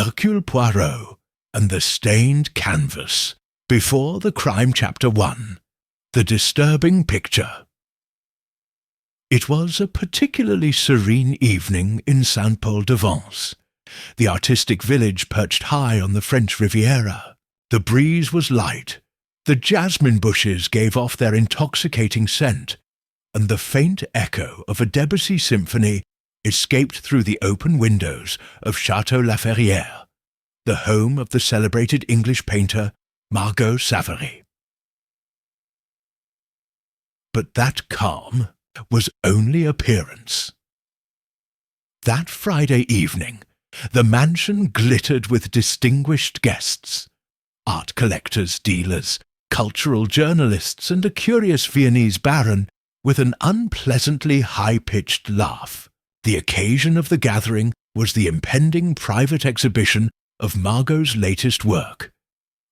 Hercule Poirot and the Stained Canvas, before the Crime Chapter 1, The Disturbing Picture. It was a particularly serene evening in Saint-Paul-de-Vence, the artistic village perched high on the French Riviera. The breeze was light, the jasmine bushes gave off their intoxicating scent, and the faint echo of a Debussy symphony escaped through the open windows of Château La Ferrière, the home of the celebrated English painter Margot Savary. But that calm was only appearance. That Friday evening, the mansion glittered with distinguished guests, art collectors, dealers, cultural journalists, and a curious Viennese baron with an unpleasantly high-pitched laugh. The occasion of the gathering was the impending private exhibition of Margot's latest work,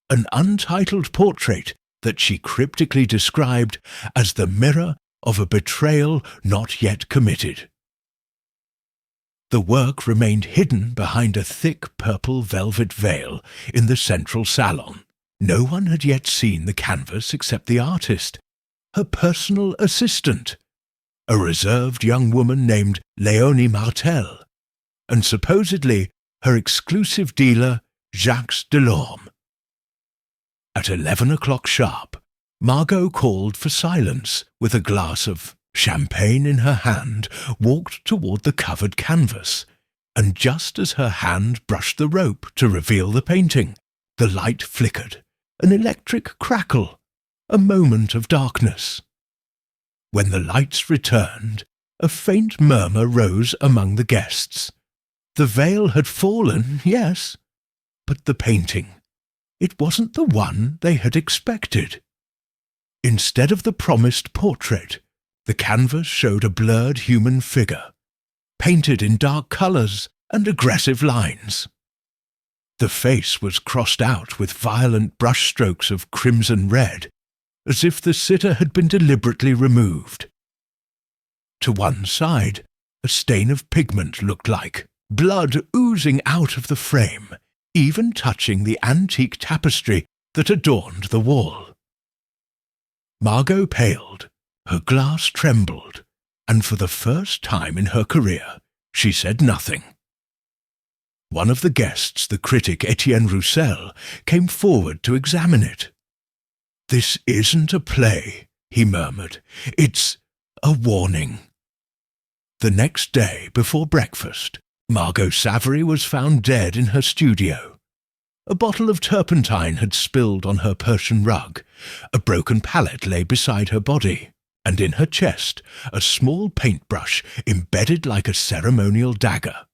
an untitled portrait that she cryptically described as the mirror of a betrayal not yet committed. The work remained hidden behind a thick purple velvet veil in the central salon. No one had yet seen the canvas except the artist, her personal assistant, a reserved young woman named Léonie Martel, and supposedly her exclusive dealer, Jacques Delorme. At 11 o'clock sharp, Margot called for silence, with a glass of champagne in her hand, walked toward the covered canvas, and just as her hand brushed the rope to reveal the painting, the light flickered, an electric crackle, a moment of darkness. When the lights returned, a faint murmur rose among the guests. The veil had fallen, yes, but the painting, it wasn't the one they had expected. Instead of the promised portrait, the canvas showed a blurred human figure, painted in dark colours and aggressive lines. The face was crossed out with violent brushstrokes of crimson red, as if the sitter had been deliberately removed. To one side, a stain of pigment looked like, blood oozing out of the frame, even touching the antique tapestry that adorned the wall. Margot paled, her glass trembled, and for the first time in her career, she said nothing. One of the guests, the critic Etienne Roussel, came forward to examine it. "This isn't a play," he murmured. "It's a warning." The next day, before breakfast, Margot Savary was found dead in her studio. A bottle of turpentine had spilled on her Persian rug, a broken palette lay beside her body, and in her chest a small paintbrush embedded like a ceremonial dagger.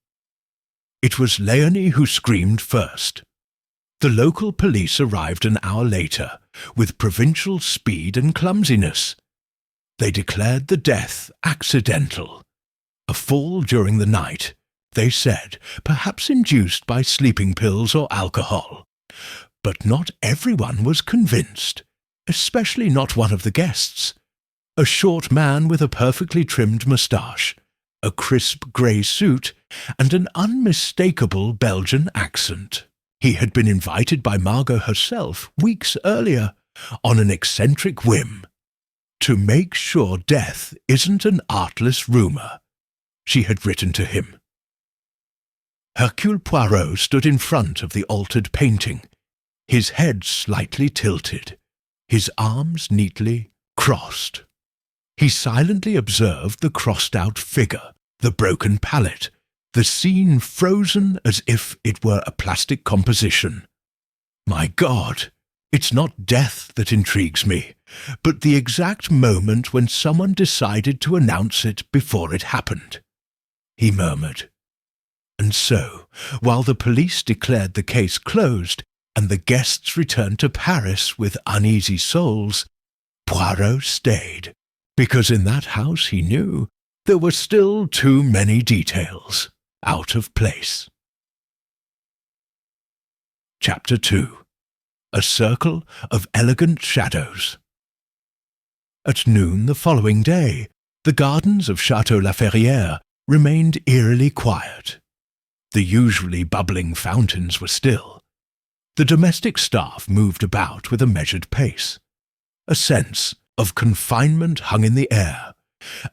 It was Léonie who screamed first. The local police arrived an hour later, with provincial speed and clumsiness. They declared the death accidental. A fall during the night, they said, perhaps induced by sleeping pills or alcohol. But not everyone was convinced, especially not one of the guests. A short man with a perfectly trimmed moustache, a crisp grey suit, and an unmistakable Belgian accent. He had been invited by Margot herself weeks earlier, on an eccentric whim. "To make sure death isn't an artless rumour," she had written to him. Hercule Poirot stood in front of the altered painting, his head slightly tilted, his arms neatly crossed. He silently observed the crossed-out figure, the broken palette, the scene frozen as if it were a plastic composition. "My God, it's not death that intrigues me, but the exact moment when someone decided to announce it before it happened," he murmured. And so, while the police declared the case closed and the guests returned to Paris with uneasy souls, Poirot stayed, because in that house, he knew, there were still too many details out of place. Chapter 2. A Circle of Elegant Shadows. At noon the following day, the gardens of Château La Ferrière remained eerily quiet. The usually bubbling fountains were still. The domestic staff moved about with a measured pace. A sense of confinement hung in the air,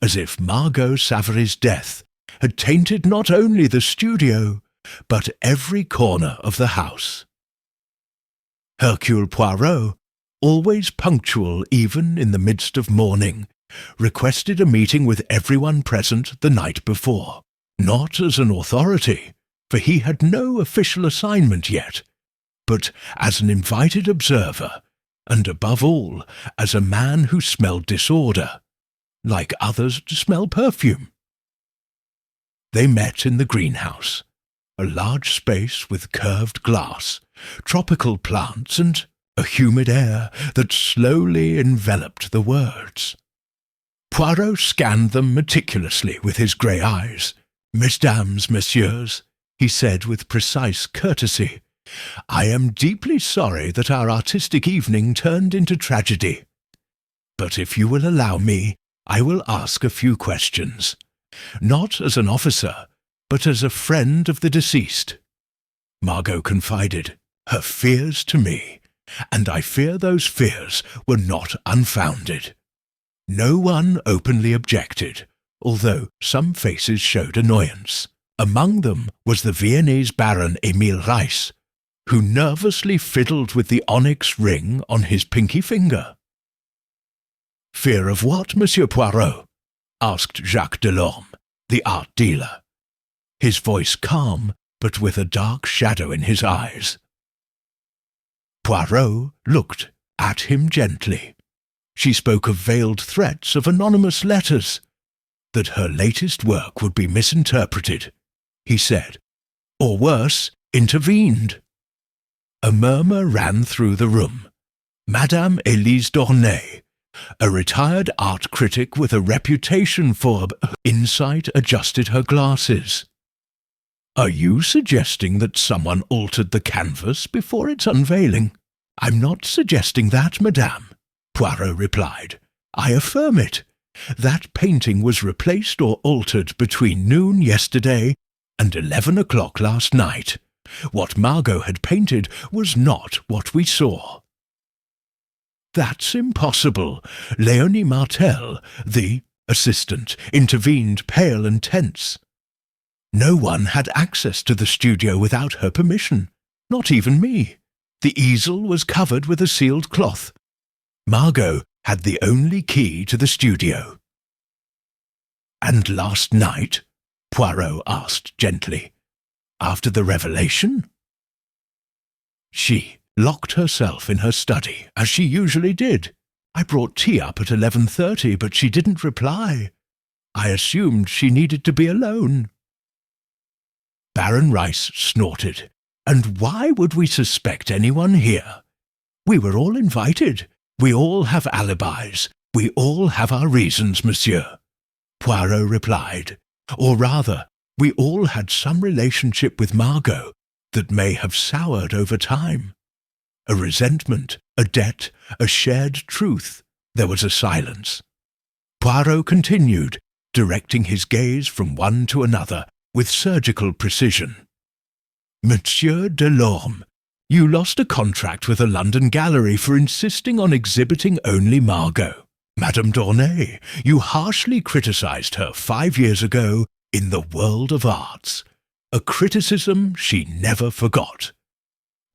as if Margot Savary's death had tainted not only the studio, but every corner of the house. Hercule Poirot, always punctual even in the midst of mourning, requested a meeting with everyone present the night before, not as an authority, for he had no official assignment yet, but as an invited observer, and above all, as a man who smelled disorder, like others smell perfume. They met in the greenhouse, a large space with curved glass, tropical plants, and a humid air that slowly enveloped the words. Poirot scanned them meticulously with his grey eyes. "Mesdames, messieurs," he said with precise courtesy, "I am deeply sorry that our artistic evening turned into tragedy. But if you will allow me, I will ask a few questions, not as an officer, but as a friend of the deceased." Margot confided her fears to me, and I fear those fears were not unfounded. No one openly objected, although some faces showed annoyance. Among them was the Viennese Baron Emile Reiss, who nervously fiddled with the onyx ring on his pinky finger. "Fear of what, Monsieur Poirot?" asked Jacques Delorme, the art dealer, his voice calm, but with a dark shadow in his eyes. Poirot looked at him gently. She spoke of veiled threats, of anonymous letters, that her latest work would be misinterpreted, he said, or worse, intervened. A murmur ran through the room. Madame Élise Dornay, a retired art critic with a reputation for insight, adjusted her glasses. "Are you suggesting that someone altered the canvas before its unveiling?" "I'm not suggesting that, madame," Poirot replied. "I affirm it. That painting was replaced or altered between noon yesterday and 11 o'clock last night. What Margot had painted was not what we saw." "That's impossible." Léonie Martel, the assistant, intervened, pale and tense. "No one had access to the studio without her permission, not even me. The easel was covered with a sealed cloth. Margot had the only key to the studio." "And last night?" Poirot asked gently. "After the revelation?" "She locked herself in her study, as she usually did. I brought tea up at 11:30, but she didn't reply. I assumed she needed to be alone." Baron Reiss snorted. "And why would we suspect anyone here? We were all invited. We all have alibis. We all have our reasons, monsieur," Poirot replied. "Or rather, we all had some relationship with Margot that may have soured over time. A resentment, a debt, a shared truth." There was a silence. Poirot continued, directing his gaze from one to another with surgical precision. "Monsieur Delorme, you lost a contract with a London gallery for insisting on exhibiting only Margot. Madame Dornay, you harshly criticized her 5 years ago in the World of Arts, a criticism she never forgot.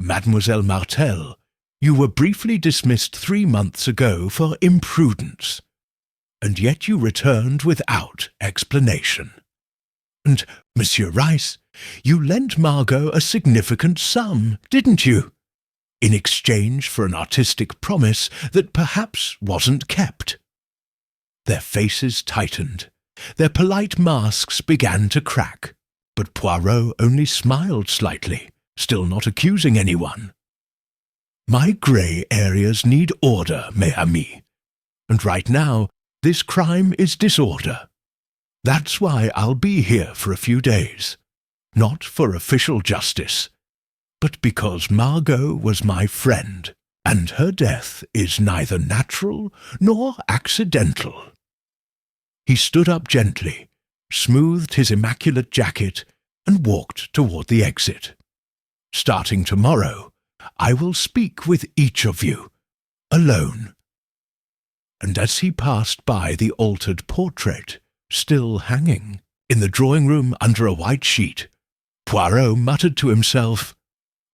Mademoiselle Martel, you were briefly dismissed 3 months ago for imprudence, and yet you returned without explanation. And, Monsieur Reiss, you lent Margot a significant sum, didn't you? In exchange for an artistic promise that perhaps wasn't kept." Their faces tightened. Their polite masks began to crack, but Poirot only smiled slightly, still not accusing anyone. "My grey areas need order, mes amis, and right now this crime is disorder. That's why I'll be here for a few days, not for official justice, but because Margot was my friend, and her death is neither natural nor accidental." He stood up gently, smoothed his immaculate jacket, and walked toward the exit. "Starting tomorrow, I will speak with each of you, alone." And as he passed by the altered portrait, still hanging, in the drawing-room under a white sheet, Poirot muttered to himself,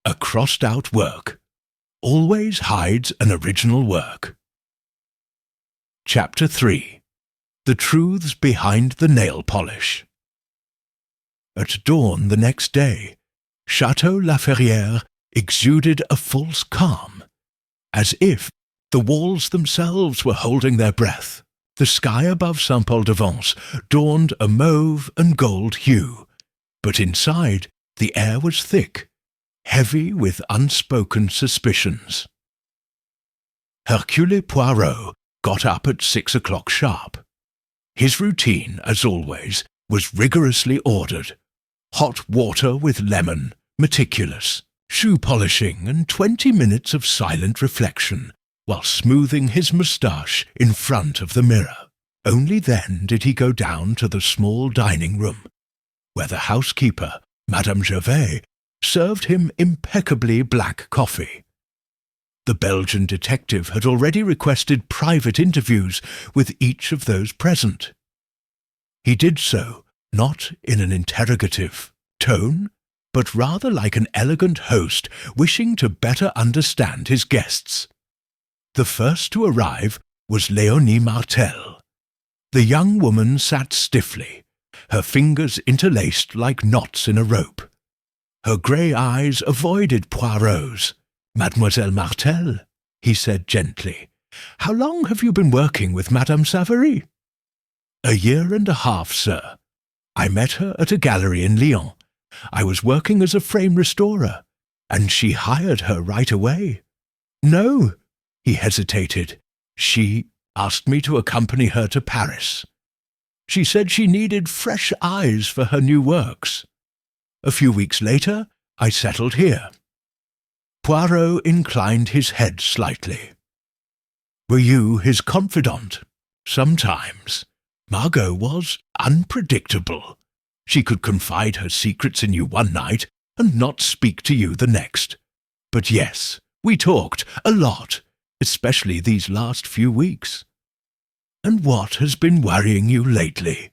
"A crossed-out work always hides an original work." Chapter 3. The Truths Behind the Nail Polish. At dawn the next day, Chateau La Ferrière exuded a false calm, as if the walls themselves were holding their breath. The sky above Saint-Paul-de-Vence dawned a mauve and gold hue, but inside the air was thick, heavy with unspoken suspicions. Hercule Poirot got up at 6 o'clock sharp. His routine, as always, was rigorously ordered. Hot water with lemon, meticulous, shoe polishing, and 20 minutes of silent reflection, while smoothing his moustache in front of the mirror. Only then did he go down to the small dining room, where the housekeeper, Madame Gervais, served him impeccably black coffee. The Belgian detective had already requested private interviews with each of those present. He did so, not in an interrogative tone, but rather like an elegant host wishing to better understand his guests. The first to arrive was Léonie Martel. The young woman sat stiffly, her fingers interlaced like knots in a rope. Her grey eyes avoided Poirot's. "Mademoiselle Martel," he said gently, "how long have you been working with Madame Savary?" "1.5 years, sir. I met her at a gallery in Lyon. I was working as a frame restorer, and she hired her right away." "No," he hesitated. "She asked me to accompany her to Paris. She said she needed fresh eyes for her new works. A few weeks later, I settled here." Poirot inclined his head slightly. "Were you his confidant?" "Sometimes. Margot was unpredictable. She could confide her secrets in you one night and not speak to you the next. But yes, we talked a lot, especially these last few weeks." "And what has been worrying you lately?"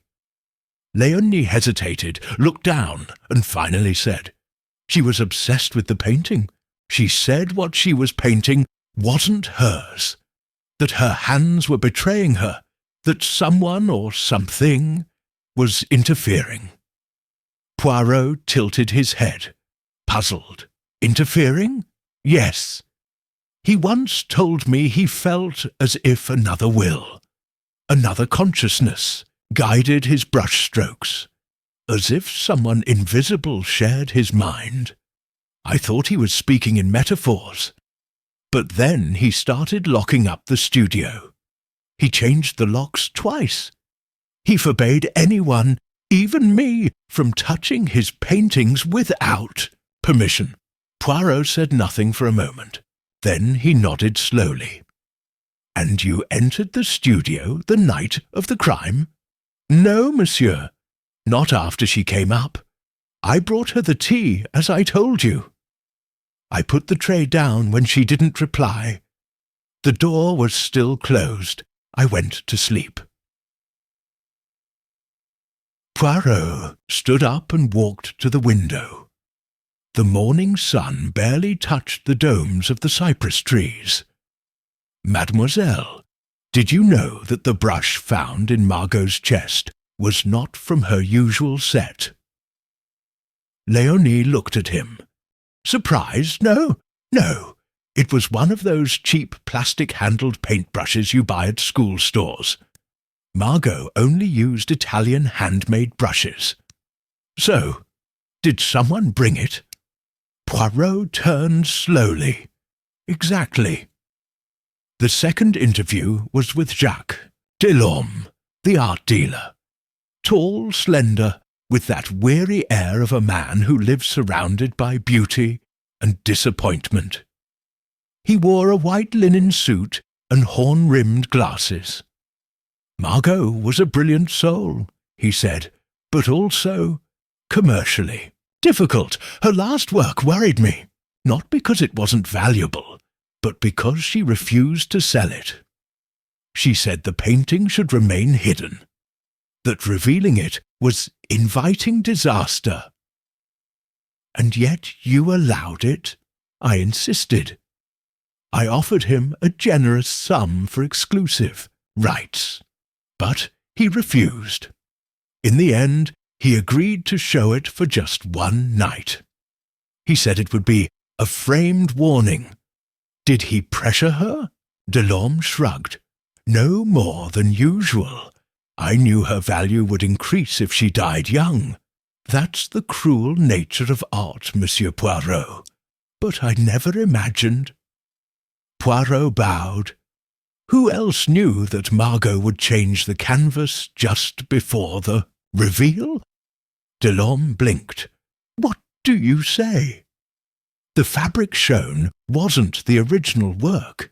Léonie hesitated, looked down, and finally said, "She was obsessed with the painting. She said what she was painting wasn't hers, that her hands were betraying her, that someone or something was interfering." Poirot tilted his head, puzzled. "Interfering? Yes. He once told me he felt as if another will, another consciousness, guided his brushstrokes, as if someone invisible shared his mind. I thought he was speaking in metaphors. But then he started locking up the studio. He changed the locks twice. He forbade anyone, even me, from touching his paintings without permission." Poirot said nothing for a moment. Then he nodded slowly. "And you entered the studio the night of the crime?" "No, monsieur. Not after she came up. I brought her the tea, as I told you. I put the tray down when she didn't reply. The door was still closed. I went to sleep." Poirot stood up and walked to the window. The morning sun barely touched the domes of the cypress trees. "Mademoiselle, did you know that the brush found in Margot's chest was not from her usual set?" Léonie looked at him. "Surprised? No, no. It was one of those cheap plastic-handled paintbrushes you buy at school stores. Margot only used Italian handmade brushes. So, did someone bring it?" Poirot turned slowly. "Exactly." The second interview was with Jacques Delorme, the art dealer. Tall, slender, with that weary air of a man who lives surrounded by beauty and disappointment. He wore a white linen suit and horn-rimmed glasses. "Margot was a brilliant soul," he said, "but also commercially. Difficult. Her last work worried me, not because it wasn't valuable, but because she refused to sell it. She said the painting should remain hidden, that revealing it was inviting disaster. And yet you allowed it? I insisted. I offered him a generous sum for exclusive rights, but he refused. In the end, he agreed to show it for just one night. He said it would be a framed warning. Did he pressure her? Delorme shrugged. No more than usual. I knew her value would increase if she died young. That's the cruel nature of art, Monsieur Poirot. But I never imagined. Poirot bowed. Who else knew that Margot would change the canvas just before the reveal? Delorme blinked. What do you say? The fabric shown wasn't the original work,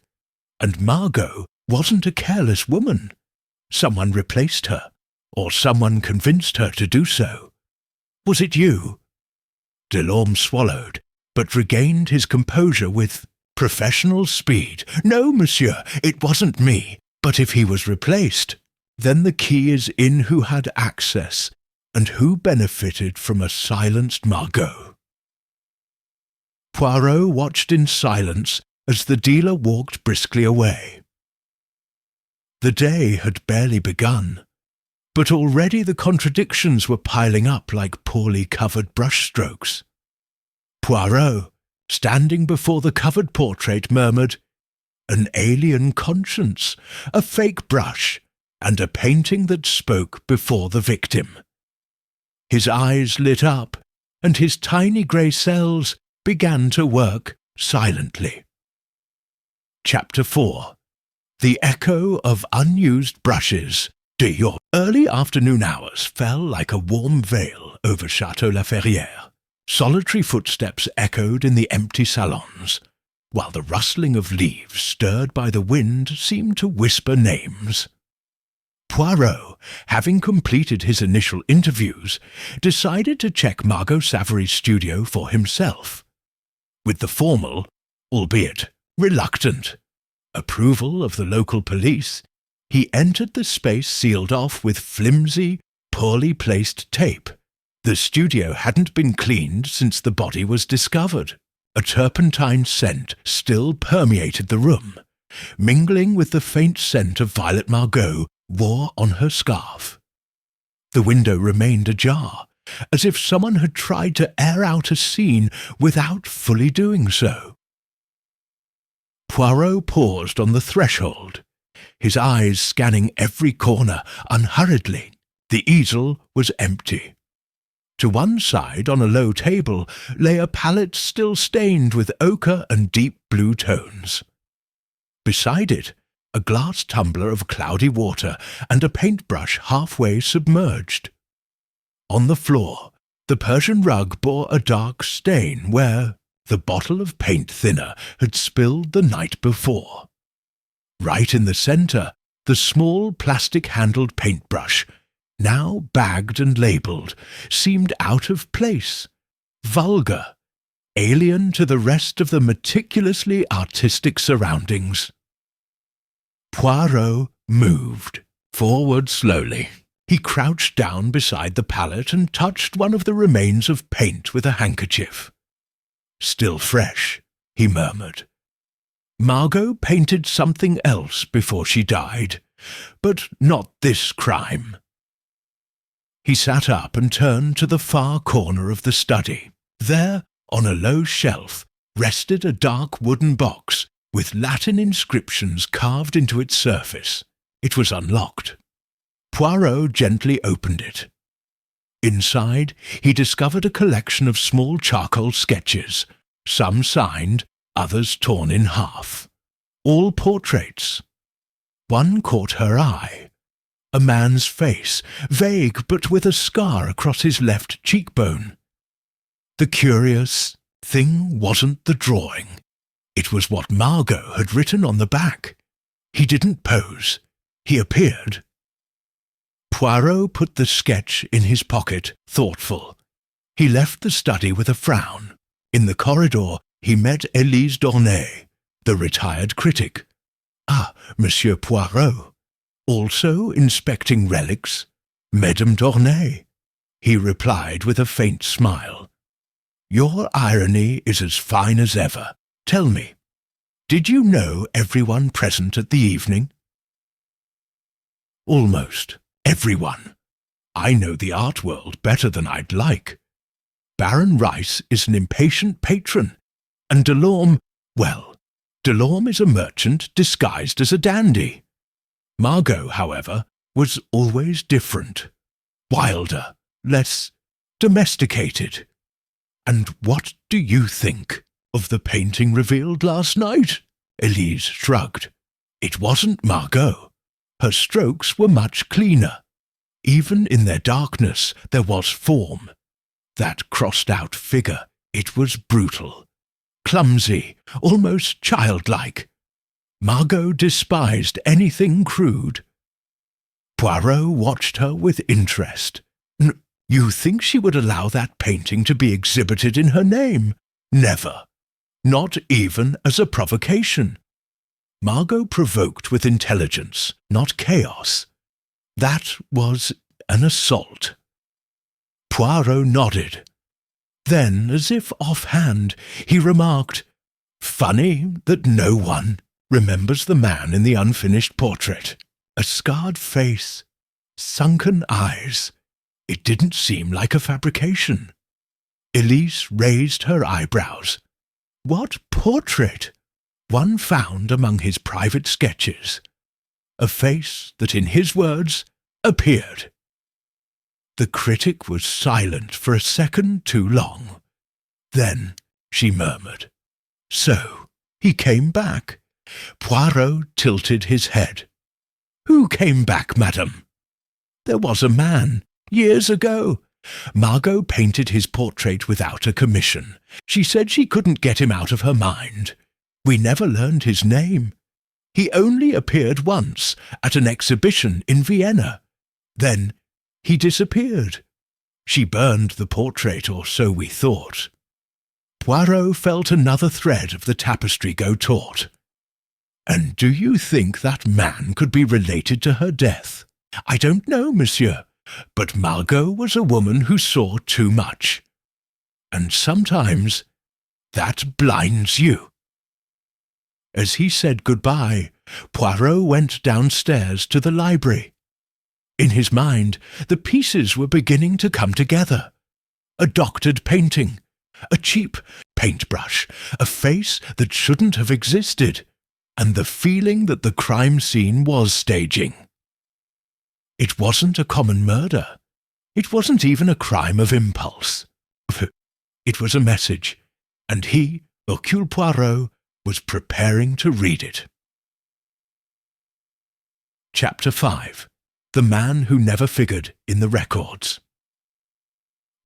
and Margot wasn't a careless woman. Someone replaced her, or someone convinced her to do so. Was it you? Delorme swallowed, but regained his composure with professional speed. No, monsieur, it wasn't me. But if he was replaced, then the key is in who had access, and who benefited from a silenced Margot. Poirot watched in silence as the dealer walked briskly away. The day had barely begun, but already the contradictions were piling up like poorly covered brushstrokes. Poirot, standing before the covered portrait, murmured, "An alien conscience, a fake brush, and a painting that spoke before the victim." His eyes lit up, and his tiny grey cells began to work silently. Chapter 4. The Echo of Unused Brushes. Your early afternoon hours fell like a warm veil over Château La Ferrière. Solitary footsteps echoed in the empty salons, while the rustling of leaves stirred by the wind seemed to whisper names. Poirot, having completed his initial interviews, decided to check Margot Savary's studio for himself. With the formal, albeit reluctant, approval of the local police, he entered the space sealed off with flimsy, poorly placed tape. The studio hadn't been cleaned since the body was discovered. A turpentine scent still permeated the room, mingling with the faint scent of Violet Margot wore on her scarf. The window remained ajar, as if someone had tried to air out a scene without fully doing so. Poirot paused on the threshold, his eyes scanning every corner unhurriedly. The easel was empty. To one side, on a low table, lay a palette still stained with ochre and deep blue tones. Beside it, a glass tumbler of cloudy water and a paintbrush halfway submerged. On the floor, the Persian rug bore a dark stain where the bottle of paint thinner had spilled the night before. Right in the centre, the small plastic-handled paintbrush, now bagged and labelled, seemed out of place, vulgar, alien to the rest of the meticulously artistic surroundings. Poirot moved forward slowly. He crouched down beside the palette and touched one of the remains of paint with a handkerchief. "Still fresh," he murmured. "Margot painted something else before she died, but not this crime." He sat up and turned to the far corner of the study. There, on a low shelf, rested a dark wooden box with Latin inscriptions carved into its surface. It was unlocked. Poirot gently opened it. Inside, he discovered a collection of small charcoal sketches, some signed, others torn in half. All portraits. One caught her eye. A man's face, vague but with a scar across his left cheekbone. The curious thing wasn't the drawing. It was what Margot had written on the back. He didn't pose. He appeared. Poirot put the sketch in his pocket, thoughtful. He left the study with a frown. In the corridor, he met Élise Dornay, the retired critic. Ah, Monsieur Poirot. Also inspecting relics, Madame Dornay. He replied with a faint smile. Your irony is as fine as ever. Tell me, did you know everyone present at the evening? Almost everyone. I know the art world better than I'd like. Baron Rice is an impatient patron, and Delorme, well, Delorme is a merchant disguised as a dandy. Margot, however, was always different, wilder, less domesticated. And what do you think of the painting revealed last night? Élise shrugged. It wasn't Margot. Her strokes were much cleaner. Even in their darkness there was form. That crossed-out figure, it was brutal, clumsy, almost childlike. Margot despised anything crude. Poirot watched her with interest. You think she would allow that painting to be exhibited in her name? Never. Not even as a provocation. Margot provoked with intelligence, not chaos. That was an assault. Poirot nodded. Then, as if offhand, he remarked, Funny that no one remembers the man in the unfinished portrait. A scarred face, sunken eyes. It didn't seem like a fabrication. Élise raised her eyebrows. What portrait? One found among his private sketches. A face that, in his words, appeared. The critic was silent for a second too long. Then she murmured, So, he came back. Poirot tilted his head. Who came back, madame? There was a man, years ago. Margot painted his portrait without a commission. She said she couldn't get him out of her mind. We never learned his name. He only appeared once, at an exhibition in Vienna. Then he disappeared. She burned the portrait, or so we thought. Poirot felt another thread of the tapestry go taut. And do you think that man could be related to her death? I don't know, monsieur, but Margot was a woman who saw too much. And sometimes that blinds you. As he said goodbye, Poirot went downstairs to the library. In his mind, the pieces were beginning to come together. A doctored painting, a cheap paintbrush, a face that shouldn't have existed, and the feeling that the crime scene was staging. It wasn't a common murder. It wasn't even a crime of impulse. It was a message, and he, Hercule Poirot, was preparing to read it. Chapter 5. The Man Who Never Figured in the Records.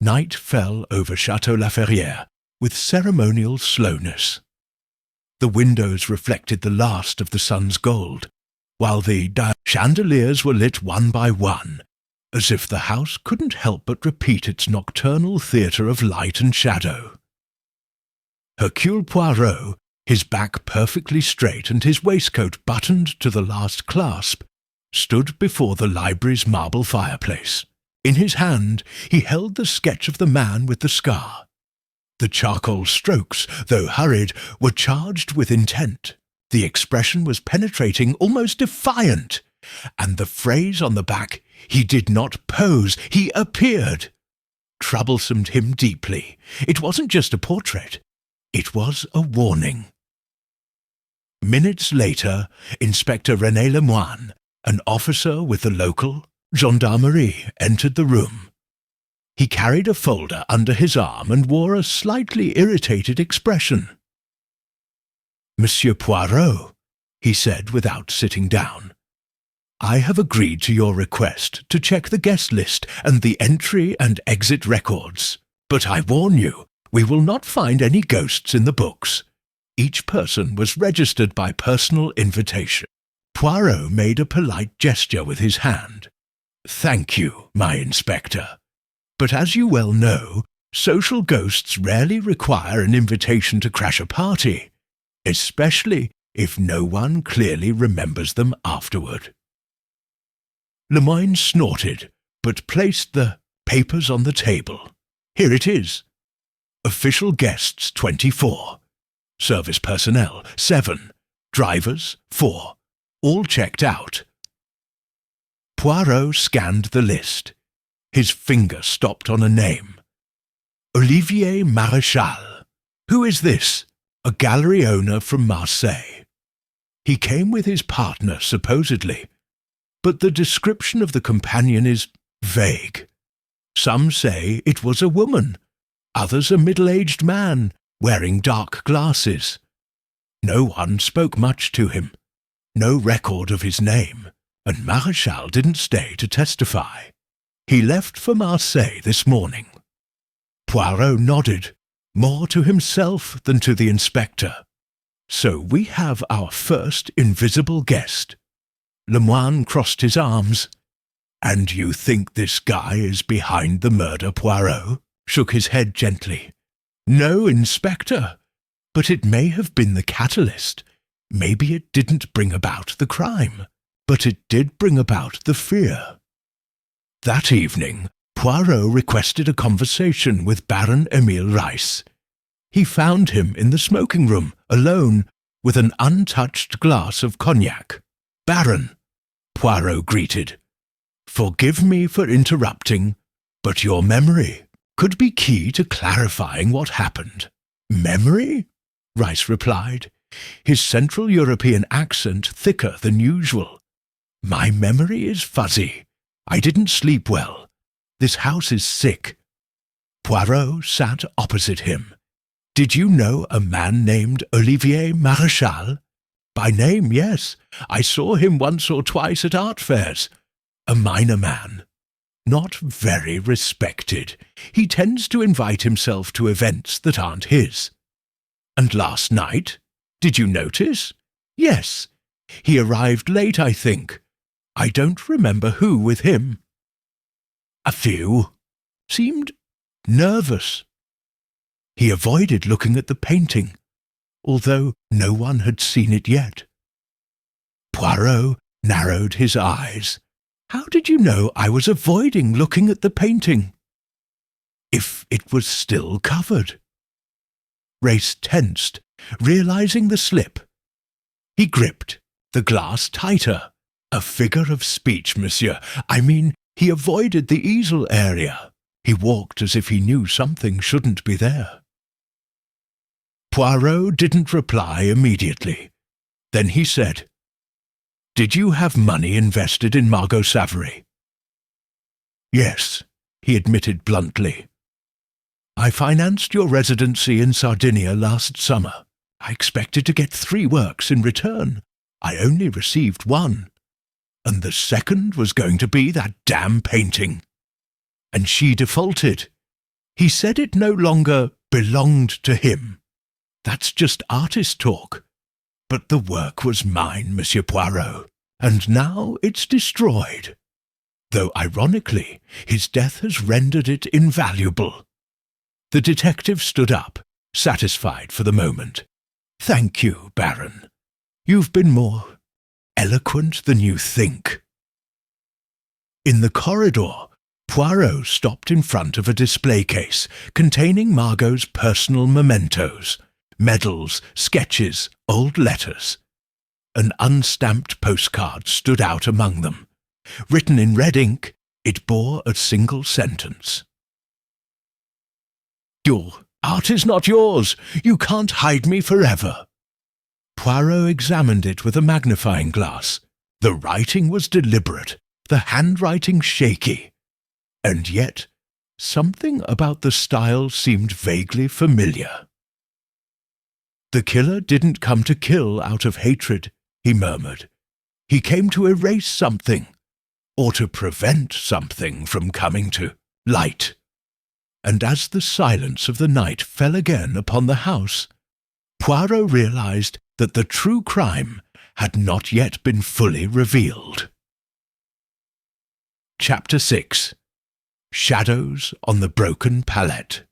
Night fell over Château La Ferrière with ceremonial slowness. The windows reflected the last of the sun's gold, while the chandeliers were lit one by one, as if the house couldn't help but repeat its nocturnal theatre of light and shadow. Hercule Poirot, his back perfectly straight and his waistcoat buttoned to the last clasp, stood before the library's marble fireplace. In his hand he held the sketch of the man with the scar. The charcoal strokes, though hurried, were charged with intent. The expression was penetrating, almost defiant, and the phrase on the back, "He did not pose, he appeared," troubled him deeply. It wasn't just a portrait. It was a warning. Minutes later, Inspector René Lemoine, an officer with the local gendarmerie, entered the room. He carried a folder under his arm and wore a slightly irritated expression. "Monsieur Poirot," he said without sitting down, "I have agreed to your request to check the guest list and the entry and exit records. But I warn you, we will not find any ghosts in the books. Each person was registered by personal invitation." Poirot made a polite gesture with his hand. "Thank you, my inspector. But as you well know, Social ghosts rarely require an invitation to crash a party, especially if no one clearly remembers them afterward. Lemoyne snorted, but placed the papers on the table. Here it is. Official guests 24. Service personnel 7. Drivers 4. All checked out. Poirot scanned the list. His finger stopped on a name. Olivier Maréchal. Who is this? A gallery owner from Marseille. He came with his partner, supposedly, but the description of the companion is vague. Some say it was a woman, others a middle-aged man, wearing dark glasses. No one spoke much to him, no record of his name, and Maréchal didn't stay to testify. He left for Marseille this morning. Poirot nodded, more to himself than to the inspector. So we have our first invisible guest. Lemoyne crossed his arms. And you think this guy is behind the murder, Poirot? Shook his head gently. No, Inspector, but it may have been the catalyst. Maybe it didn't bring about the crime, but it did bring about the fear. That evening, Poirot requested a conversation with Baron Emile Rice. He found him in the smoking room, alone, with an untouched glass of cognac. Baron, Poirot greeted. Forgive me for interrupting, but your memory could be key to clarifying what happened. Memory? Rice replied, his Central European accent thicker than usual. My memory is fuzzy. I didn't sleep well. This house is sick. Poirot sat opposite him. Did you know a man named Olivier Maréchal? By name, yes. I saw him once or twice at art fairs. A minor man. Not very respected. He tends to invite himself to events that aren't his. And last night? Did you notice? Yes. He arrived late, I think. I don't remember who with him. A few. Seemed nervous. He avoided looking at the painting, although no one had seen it yet. Poirot narrowed his eyes. How did you know I was avoiding looking at the painting? If it was still covered. Race tensed, realizing the slip. He gripped the glass tighter. A figure of speech, monsieur. I mean, he avoided the easel area. He walked as if he knew something shouldn't be there. Poirot didn't reply immediately. Then he said, Did you have money invested in Margot Savary? Yes, he admitted bluntly. I financed your residency in Sardinia last summer. I expected to get 3 works in return. I only received 1. And the second was going to be that damn painting. And she defaulted. He said it no longer belonged to him. That's just artist talk. But the work was mine, Monsieur Poirot, and now it's destroyed. Though ironically, his death has rendered it invaluable. The detective stood up, satisfied for the moment. Thank you, Baron. You've been more eloquent than you think. In the corridor, Poirot stopped in front of a display case containing Margot's personal mementos, medals, sketches, old letters. An unstamped postcard stood out among them. Written in red ink, it bore a single sentence. Your art is not yours. You can't hide me forever. Poirot examined it with a magnifying glass. The writing was deliberate, the handwriting shaky. And yet, something about the style seemed vaguely familiar. The killer didn't come to kill out of hatred, he murmured. He came to erase something, or to prevent something from coming to light. And as the silence of the night fell again upon the house, Poirot realized that the true crime had not yet been fully revealed. Chapter 6. Shadows on the Broken Palette.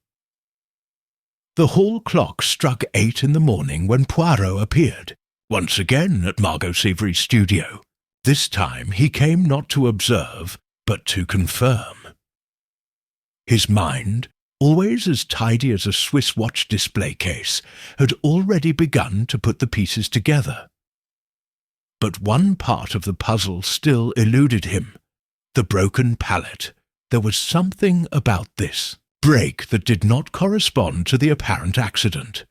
The hall clock struck 8 in the morning when Poirot appeared, once again at Margot Savory's studio. This time he came not to observe, but to confirm. His mind, always as tidy as a Swiss watch display case, had already begun to put the pieces together. But one part of the puzzle still eluded him, the broken pallet. There was something about this break that did not correspond to the apparent accident.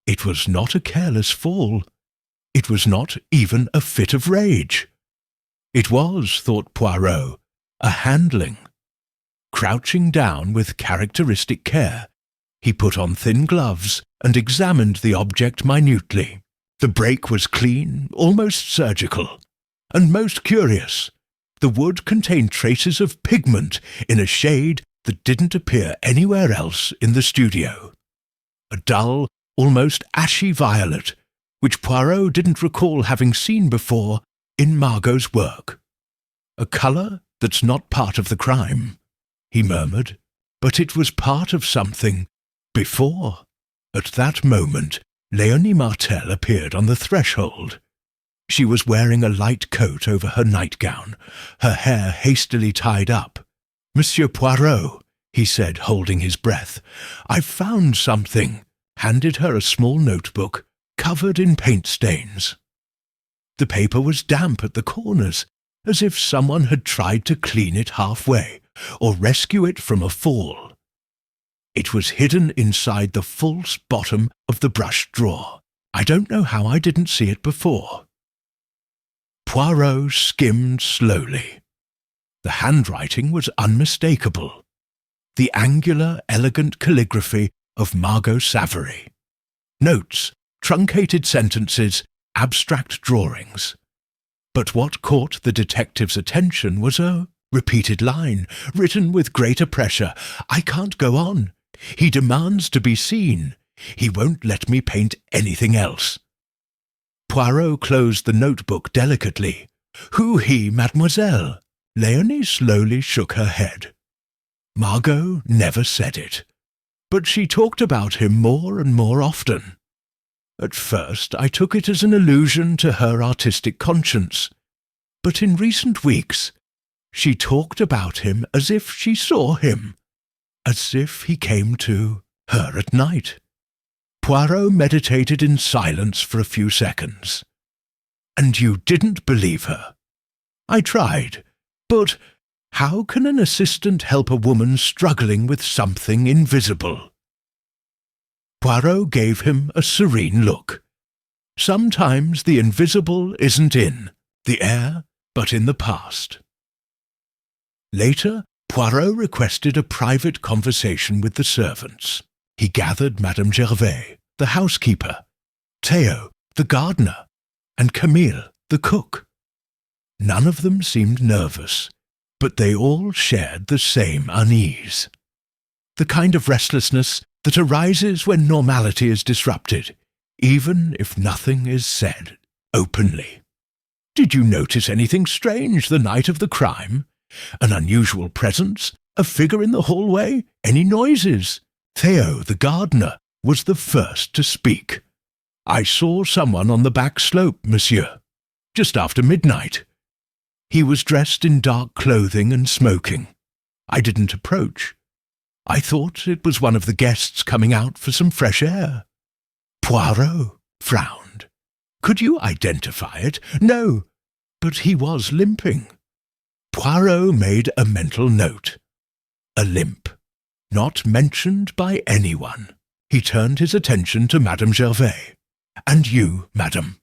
It was not a careless fall. It was not even a fit of rage. It was, thought Poirot, a handling. Crouching down with characteristic care, he put on thin gloves and examined the object minutely. The break was clean, almost surgical, and most curious. The wood contained traces of pigment in a shade that didn't appear anywhere else in the studio. A dull, almost ashy violet, which Poirot didn't recall having seen before in Margot's work. A colour that's not part of the crime, he murmured, but it was part of something before. At that moment, Léonie Martel appeared on the threshold. She was wearing a light coat over her nightgown, her hair hastily tied up. "Monsieur Poirot," he said, holding his breath, "I've found something," handed her a small notebook covered in paint stains. The paper was damp at the corners, as if someone had tried to clean it halfway, or rescue it from a fall. It was hidden inside the false bottom of the brush drawer. I don't know how I didn't see it before. Poirot skimmed slowly. The handwriting was unmistakable. The angular, elegant calligraphy of Margot Savory. Notes, truncated sentences, abstract drawings. But what caught the detective's attention was a repeated line, written with greater pressure. "I can't go on. He demands to be seen. He won't let me paint anything else." Poirot closed the notebook delicately. "Who he, mademoiselle?" Léonie slowly shook her head. Margot never said it, but she talked about him more and more often. At first I took it as an allusion to her artistic conscience, but in recent weeks she talked about him as if she saw him, as if he came to her at night. Poirot meditated in silence for a few seconds. "And you didn't believe her?" "I tried, but how can an assistant help a woman struggling with something invisible?" Poirot gave him a serene look. Sometimes the invisible isn't in the air, but in the past. Later, Poirot requested a private conversation with the servants. He gathered Madame Gervais, the housekeeper, Théo, the gardener, and Camille, the cook. None of them seemed nervous, but they all shared the same unease. The kind of restlessness that arises when normality is disrupted, even if nothing is said openly. "Did you notice anything strange the night of the crime? An unusual presence? A figure in the hallway? Any noises?" Théo, the gardener, was the first to speak. "I saw someone on the back slope, monsieur, just after midnight. He was dressed in dark clothing and smoking. I didn't approach. I thought it was one of the guests coming out for some fresh air." Poirot frowned. "Could you identify it?" "No, but he was limping." Poirot made a mental note. A limp. Not mentioned by anyone. He turned his attention to Madame Gervais. "And you, madame?"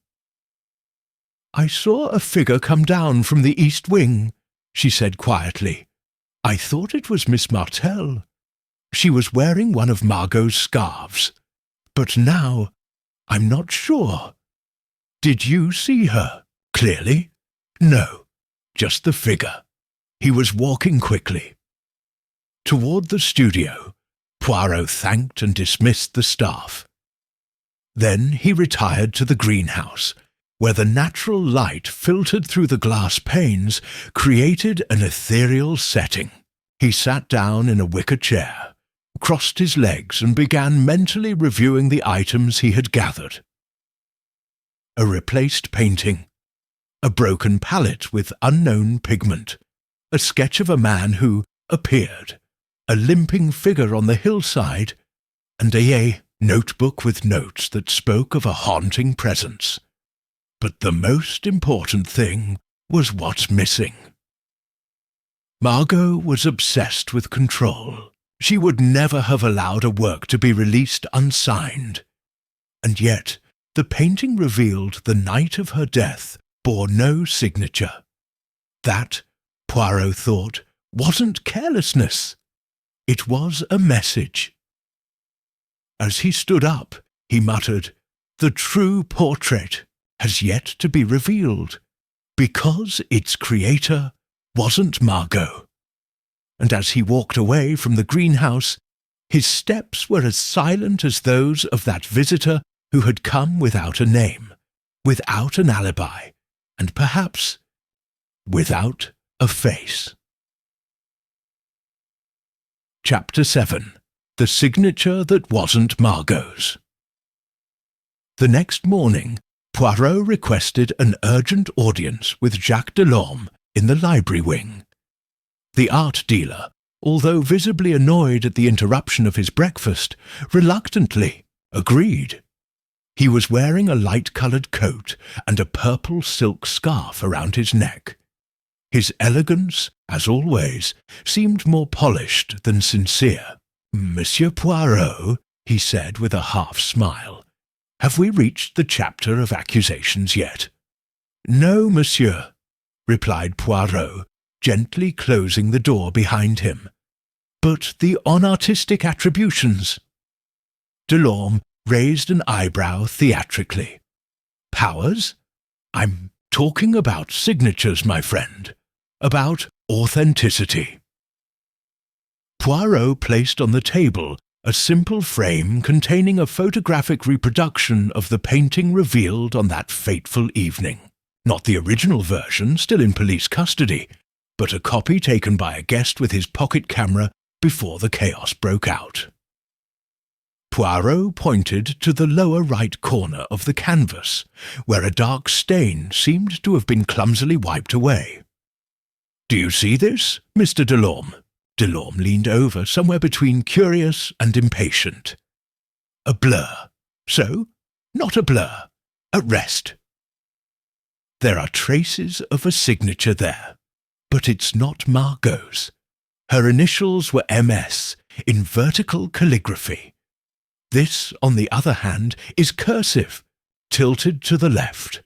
"I saw a figure come down from the east wing," she said quietly. "I thought it was Miss Martel. She was wearing one of Margot's scarves. But now I'm not sure. Did you see her? Clearly?" "No, just the figure. He was walking quickly." Toward the studio, Poirot thanked and dismissed the staff. Then he retired to the greenhouse, where the natural light filtered through the glass panes created an ethereal setting. He sat down in a wicker chair, crossed his legs and began mentally reviewing the items he had gathered. A replaced painting, a broken palette with unknown pigment, a sketch of a man who appeared, a limping figure on the hillside, and a notebook with notes that spoke of a haunting presence. But the most important thing was what's missing. Margot was obsessed with control. She would never have allowed a work to be released unsigned. And yet, the painting revealed the night of her death bore no signature. That, Poirot thought, wasn't carelessness. It was a message. As he stood up, he muttered, "The true portrait has yet to be revealed, because its creator wasn't Margot." And as he walked away from the greenhouse, his steps were as silent as those of that visitor who had come without a name, without an alibi, and perhaps without a face. Chapter 7. The Signature That Wasn't Margot's. The next morning, Poirot requested an urgent audience with Jacques Delorme in the library wing. The art dealer, although visibly annoyed at the interruption of his breakfast, reluctantly agreed. He was wearing a light-coloured coat and a purple silk scarf around his neck. His elegance, as always, seemed more polished than sincere. "Monsieur Poirot," he said with a half-smile, "have we reached the chapter of accusations yet?" "No, monsieur," replied Poirot, gently closing the door behind him. "But the unartistic attributions." Delorme raised an eyebrow theatrically. "Powers? I'm talking about signatures, my friend. About authenticity." Poirot placed on the table a simple frame containing a photographic reproduction of the painting revealed on that fateful evening. Not the original version, still in police custody, but a copy taken by a guest with his pocket camera before the chaos broke out. Poirot pointed to the lower right corner of the canvas, where a dark stain seemed to have been clumsily wiped away. "Do you see this, Mr. Delorme?" Delorme leaned over, somewhere between curious and impatient. "A blur. So, not a blur. At rest. There are traces of a signature there, but it's not Margot's. Her initials were MS, in vertical calligraphy. This, on the other hand, is cursive, tilted to the left.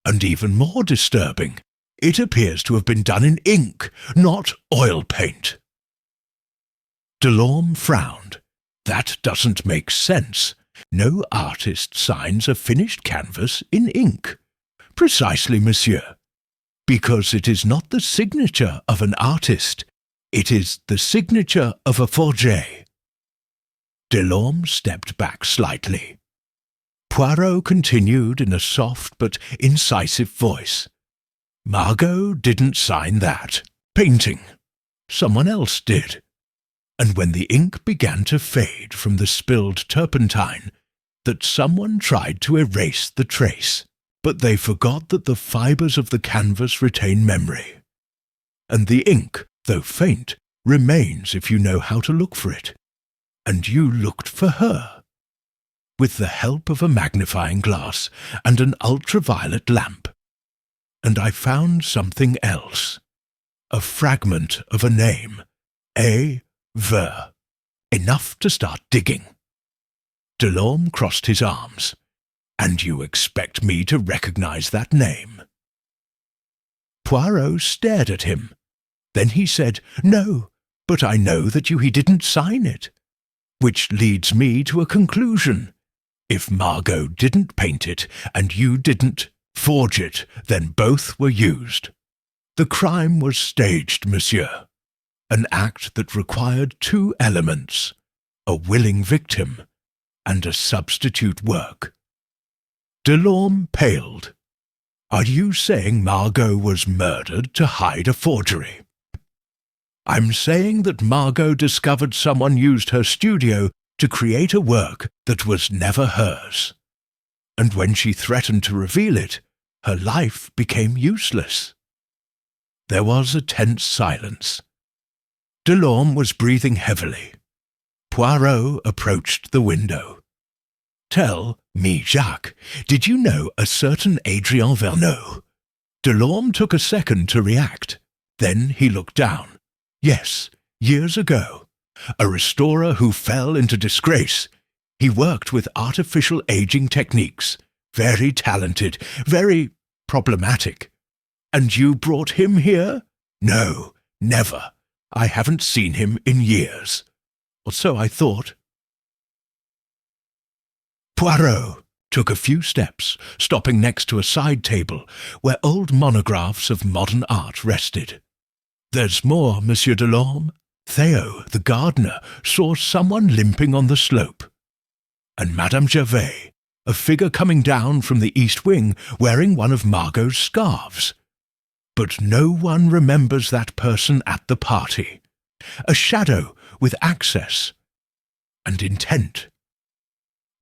And even more disturbing, it appears to have been done in ink, not oil paint." Delorme frowned. "That doesn't make sense. No artist signs a finished canvas in ink." "Precisely, monsieur. Because it is not the signature of an artist. It is the signature of a forger." Delorme stepped back slightly. Poirot continued in a soft but incisive voice. "Margot didn't sign that painting. Someone else did. And when the ink began to fade from the spilled turpentine, that someone tried to erase the trace, but they forgot that the fibres of the canvas retain memory. And the ink, though faint, remains if you know how to look for it. And you looked for her. With the help of a magnifying glass and an ultraviolet lamp. And I found something else. A fragment of a name. A. Ver. Enough to start digging." Delorme crossed his arms. "And you expect me to recognize that name?" Poirot stared at him. Then he said, "No, but I know that he didn't sign it. Which leads me to a conclusion. If Margot didn't paint it, and you didn't forge it, then both were used. The crime was staged, monsieur. An act that required two elements, a willing victim and a substitute work." Delorme paled. "Are you saying Margot was murdered to hide a forgery?" I'm saying that Margot discovered someone used her studio to create a work that was never hers. And when she threatened to reveal it, her life became useless. There was a tense silence. Delorme was breathing heavily. Poirot approached the window. Tell me, Jacques, did you know a certain Adrien Verneau? Delorme took a second to react. Then he looked down. Yes, years ago. A restorer who fell into disgrace. He worked with artificial aging techniques. Very talented, very problematic. And you brought him here? No, never. I haven't seen him in years. Or so I thought. Poirot took a few steps, stopping next to a side table where old monographs of modern art rested. There's more, Monsieur Delorme. Theo, the gardener, saw someone limping on the slope. And Madame Gervais, a figure coming down from the east wing wearing one of Margot's scarves. But no one remembers that person at the party. A shadow with access and intent.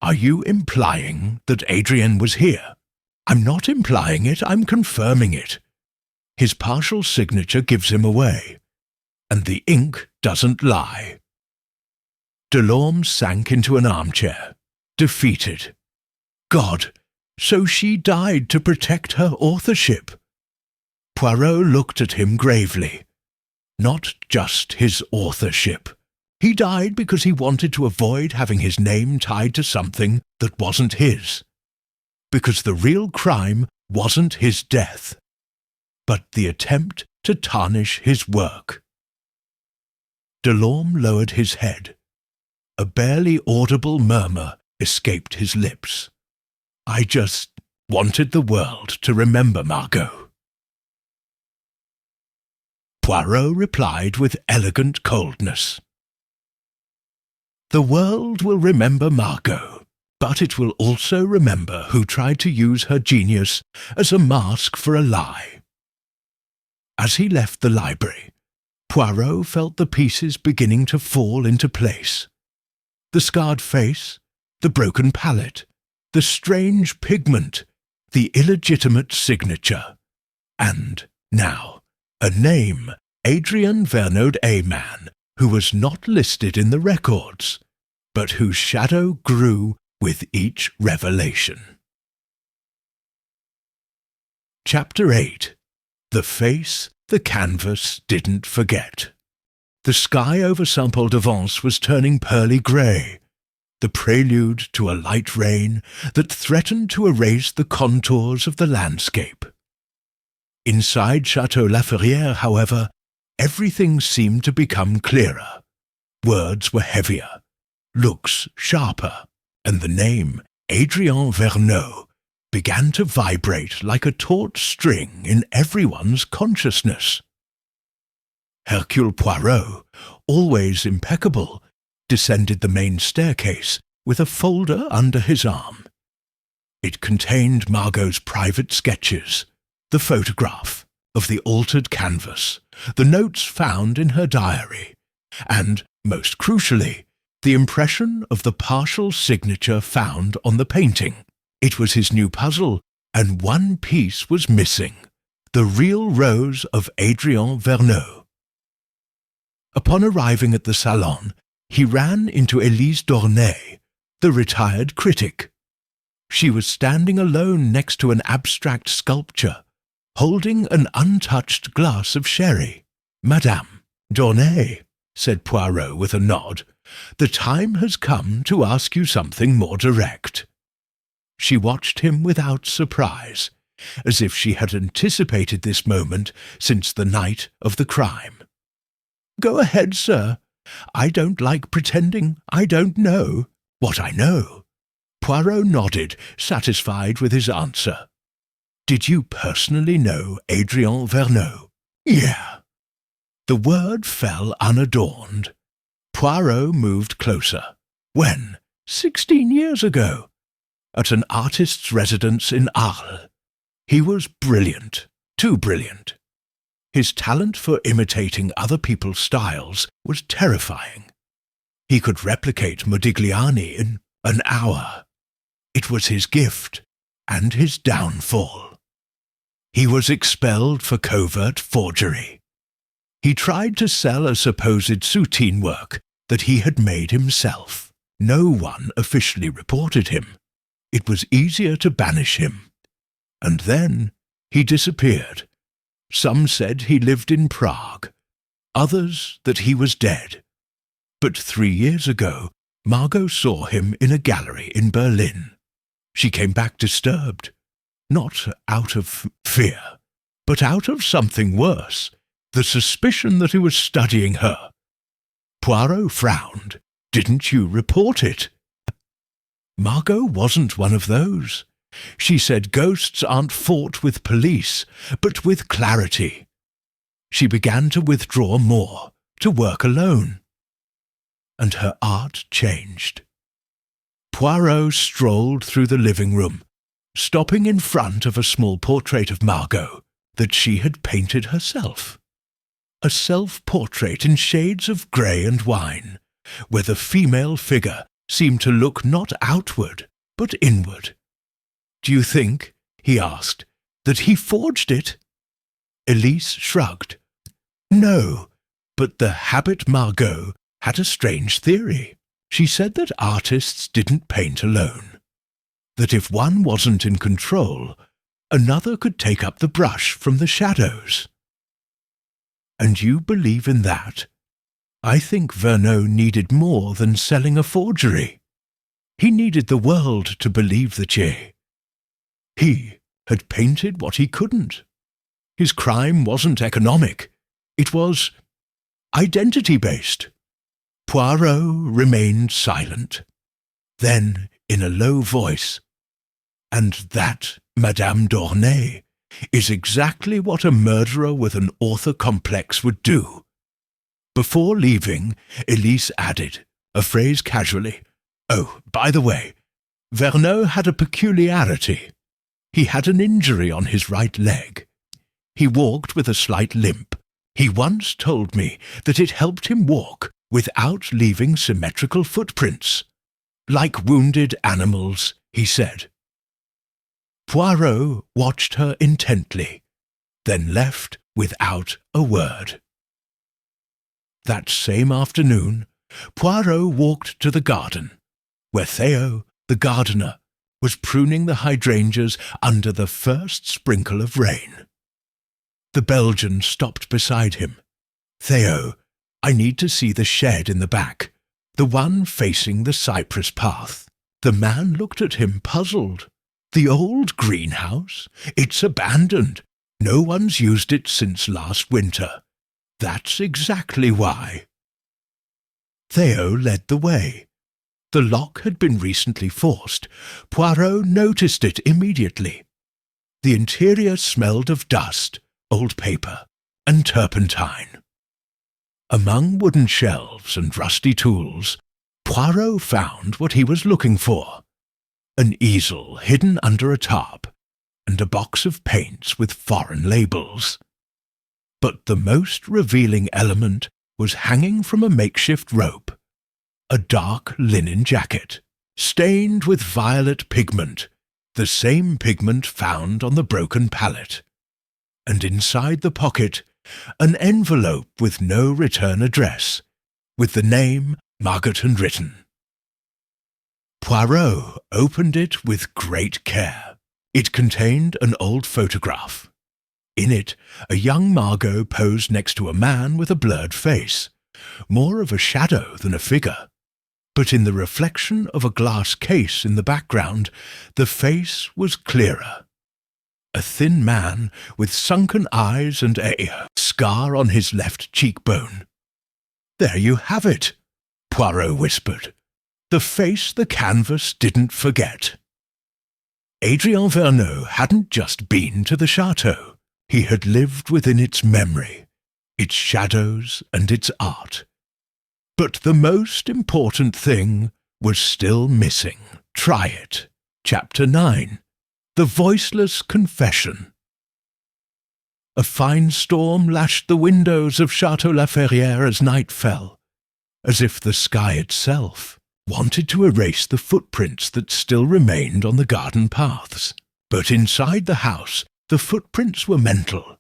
Are you implying that Adrien was here? I'm not implying it, I'm confirming it. His partial signature gives him away, and the ink doesn't lie. Delorme sank into an armchair, defeated. God, so she died to protect her authorship. Poirot looked at him gravely. Not just his authorship. He died because he wanted to avoid having his name tied to something that wasn't his. Because the real crime wasn't his death, but the attempt to tarnish his work. Delorme lowered his head. A barely audible murmur escaped his lips. I just wanted the world to remember Margot. Poirot replied with elegant coldness. The world will remember Margot, but it will also remember who tried to use her genius as a mask for a lie. As he left the library, Poirot felt the pieces beginning to fall into place. The scarred face, the broken palette, the strange pigment, the illegitimate signature, and, now, a name, Adrien Verneau a man, who was not listed in the records, but whose shadow grew with each revelation. Chapter 8. The face the canvas didn't forget. The sky over Saint-Paul-de-Vence was turning pearly grey, the prelude to a light rain that threatened to erase the contours of the landscape. Inside Château Laferrière, however, everything seemed to become clearer. Words were heavier, looks sharper, and the name Adrien Verneau began to vibrate like a taut string in everyone's consciousness. Hercule Poirot, always impeccable, descended the main staircase with a folder under his arm. It contained Margot's private sketches, the photograph of the altered canvas, the notes found in her diary, and, most crucially, the impression of the partial signature found on the painting. It was his new puzzle, and one piece was missing, the real rose of Adrien Verneau. Upon arriving at the salon, he ran into Élise Dornay, the retired critic. She was standing alone next to an abstract sculpture, holding an untouched glass of sherry. Madame Dornay, said Poirot with a nod, the time has come to ask you something more direct. She watched him without surprise, as if she had anticipated this moment since the night of the crime. Go ahead, sir. I don't like pretending I don't know what I know. Poirot nodded, satisfied with his answer. Did you personally know Adrien Verneau? Yeah. The word fell unadorned. Poirot moved closer. When? 16 years ago. At an artist's residence in Arles. He was brilliant, too brilliant. His talent for imitating other people's styles was terrifying. He could replicate Modigliani in an hour. It was his gift and his downfall. He was expelled for covert forgery. He tried to sell a supposed soutine work that he had made himself. No one officially reported him. It was easier to banish him. And then he disappeared. Some said he lived in Prague, others that he was dead. But 3 years ago, Margot saw him in a gallery in Berlin. She came back disturbed, not out of fear, but out of something worse, the suspicion that he was studying her. Poirot frowned. "Didn't you report it?" Margot wasn't one of those. She said ghosts aren't fought with police, but with clarity. She began to withdraw more, to work alone. And her art changed. Poirot strolled through the living room, stopping in front of a small portrait of Margot that she had painted herself. A self-portrait in shades of grey and wine, where the female figure seemed to look not outward, but inward. "Do you think," he asked, "that he forged it?" Elise shrugged. "No, but the Habit Margot had a strange theory. She said that artists didn't paint alone, that if one wasn't in control, another could take up the brush from the shadows." "And you believe in that?" "I think Verneau needed more than selling a forgery. He needed the world to believe the Che. He had painted what he couldn't. His crime wasn't economic. It was identity-based." Poirot remained silent. Then, in a low voice, "And that, Madame d'Aulnay, is exactly what a murderer with an author complex would do." Before leaving, Elise added, a phrase casually, "Oh, by the way, Verneau had a peculiarity. He had an injury on his right leg. He walked with a slight limp. He once told me that it helped him walk without leaving symmetrical footprints. Like wounded animals," he said. Poirot watched her intently, then left without a word. That same afternoon, Poirot walked to the garden, where Theo, the gardener, was pruning the hydrangeas under the first sprinkle of rain. The Belgian stopped beside him. "Theo, I need to see the shed in the back, the one facing the cypress path." The man looked at him puzzled. "The old greenhouse? It's abandoned. No one's used it since last winter. That's exactly why." Theo led the way. The lock had been recently forced. Poirot noticed it immediately. The interior smelled of dust, old paper, and turpentine. Among wooden shelves and rusty tools, Poirot found what he was looking for: an easel hidden under a tarp, and a box of paints with foreign labels. But the most revealing element was hanging from a makeshift rope: a dark linen jacket, stained with violet pigment, the same pigment found on the broken pallet. And inside the pocket, an envelope with no return address, with the name Margot written. Poirot opened it with great care. It contained an old photograph. In it, a young Margot posed next to a man with a blurred face, more of a shadow than a figure. But in the reflection of a glass case in the background, the face was clearer. A thin man with sunken eyes and a scar on his left cheekbone. "There you have it," Poirot whispered. "The face the canvas didn't forget." Adrien Verneau hadn't just been to the chateau. He had lived within its memory, its shadows and its art. But the most important thing was still missing. Try it. Chapter 9. The Voiceless Confession. A fine storm lashed the windows of Château La Ferrière as night fell, as if the sky itself wanted to erase the footprints that still remained on the garden paths. But inside the house, the footprints were mental,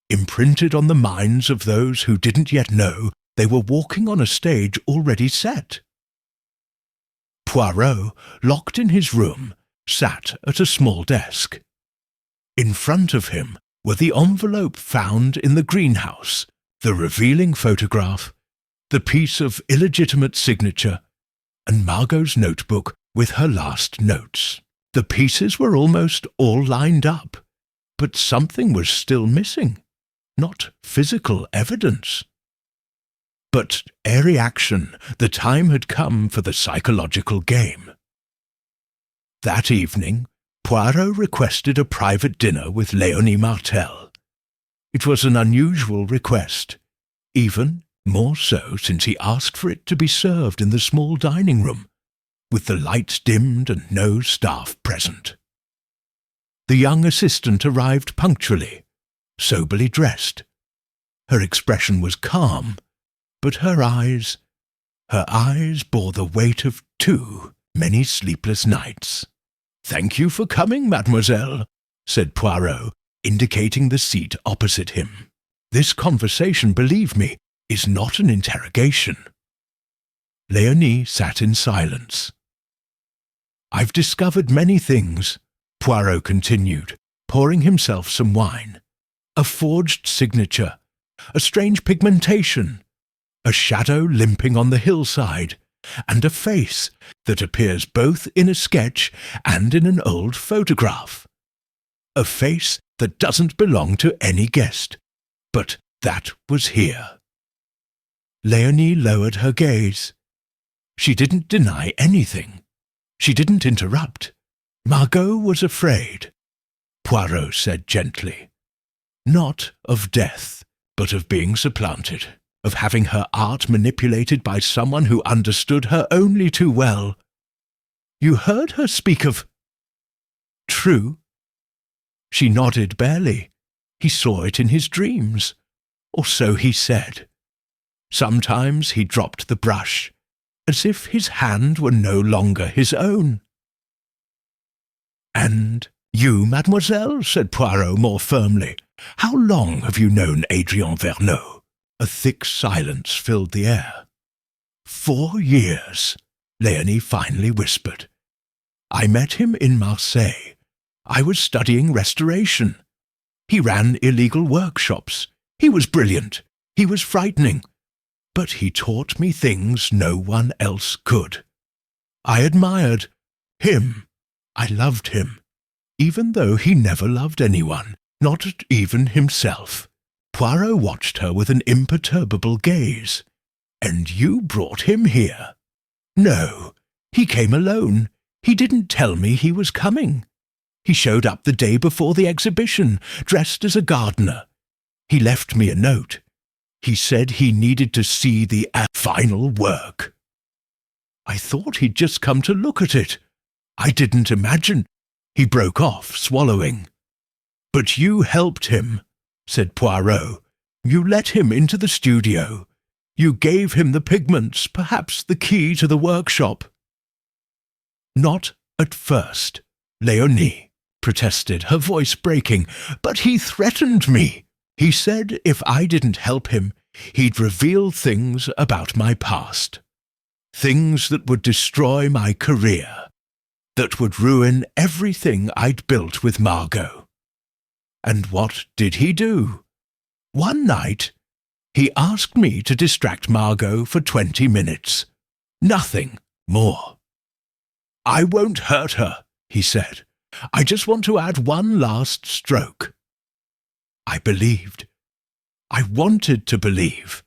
imprinted on the minds of those who didn't yet know they were walking on a stage already set. Poirot, locked in his room, sat at a small desk. In front of him were the envelope found in the greenhouse, the revealing photograph, the piece of illegitimate signature, and Margot's notebook with her last notes. The pieces were almost all lined up, but something was still missing, not physical evidence. But ere reaction, the time had come for the psychological game. That evening, Poirot requested a private dinner with Léonie Martel. It was an unusual request, even more so since he asked for it to be served in the small dining room, with the lights dimmed and no staff present. The young assistant arrived punctually, soberly dressed. Her expression was calm, but her eyes bore the weight of too many sleepless nights. "Thank you for coming, mademoiselle," said Poirot, indicating the seat opposite him. "This conversation, believe me, is not an interrogation." Léonie sat in silence. "I've discovered many things," Poirot continued, pouring himself some wine. "A forged signature, a strange pigmentation, a shadow limping on the hillside, and a face that appears both in a sketch and in an old photograph. A face that doesn't belong to any guest, but that was here." Léonie lowered her gaze. She didn't deny anything. She didn't interrupt. "Margot was afraid," Poirot said gently. "Not of death, but of being supplanted, of having her art manipulated by someone who understood her only too well. You heard her speak of—" "True." She nodded barely. He saw it in his dreams, or so he said. Sometimes he dropped the brush, as if his hand were no longer his own. "And you, mademoiselle," said Poirot more firmly, "how long have you known Adrien Verneau?" A thick silence filled the air. 4 years, Léonie finally whispered. "I met him in Marseille. I was studying restoration. He ran illegal workshops. He was brilliant. He was frightening. But he taught me things no one else could. I admired him. I loved him, even though he never loved anyone, not even himself." Poirot watched her with an imperturbable gaze. "And you brought him here?" "No, he came alone. He didn't tell me he was coming. He showed up the day before the exhibition, dressed as a gardener. He left me a note. He said he needed to see the final work. I thought he'd just come to look at it. I didn't imagine—" He broke off, swallowing. "But you helped him," said Poirot. "You let him into the studio. You gave him the pigments, perhaps the key to the workshop." "Not at first," Léonie protested, her voice breaking. "But he threatened me. He said if I didn't help him, he'd reveal things about my past. Things that would destroy my career, that would ruin everything I'd built with Margot. And what did he do? One night, he asked me to distract Margot for 20 minutes. Nothing more. 'I won't hurt her,' he said. 'I just want to add one last stroke.' I believed. I wanted to believe."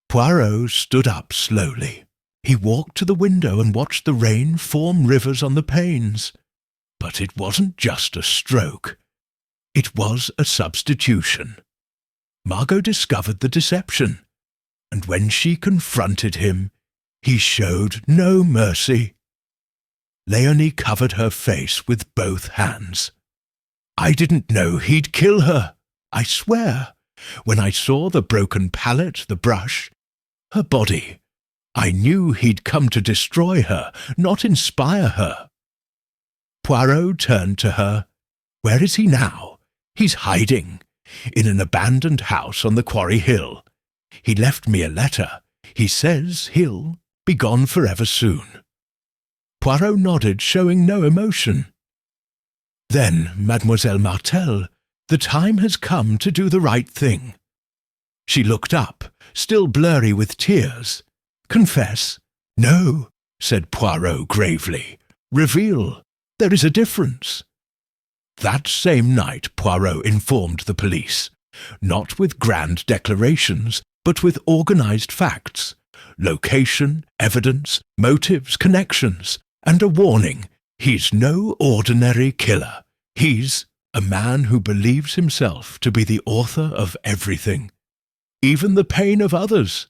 Poirot stood up slowly. He walked to the window and watched the rain form rivers on the panes. But it wasn't just a stroke. It was a substitution. Margot discovered the deception, and when she confronted him, he showed no mercy. Léonie covered her face with both hands. "I didn't know he'd kill her," I swear, when I saw the broken palette, the brush, her body, I knew he'd come to destroy her, not inspire her." Poirot turned to her. "Where is he now?" "He's hiding in an abandoned house on the Quarry Hill. He left me a letter. He says he'll be gone forever soon." Poirot nodded, showing no emotion. "Then, Mademoiselle Martel, the time has come to do the right thing." She looked up, still blurry with tears. "Confess?" "No," said Poirot gravely. "Reveal. There is a difference." That same night Poirot informed the police, not with grand declarations, but with organized facts, location, evidence, motives, connections, and a warning. He's no ordinary killer. He's a man who believes himself to be the author of everything, even the pain of others.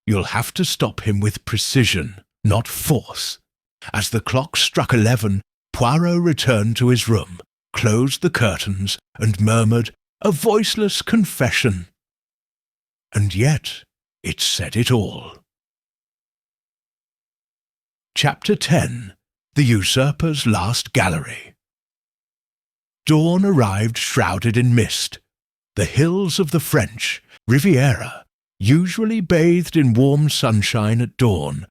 You'll have to stop him with precision, not force. As the clock struck 11, Poirot returned to his room, closed the curtains, and murmured a voiceless confession. And yet it said it all. Chapter 10. The Usurper's Last Gallery. Dawn arrived shrouded in mist. The hills of the French Riviera, usually bathed in warm sunshine at dawn,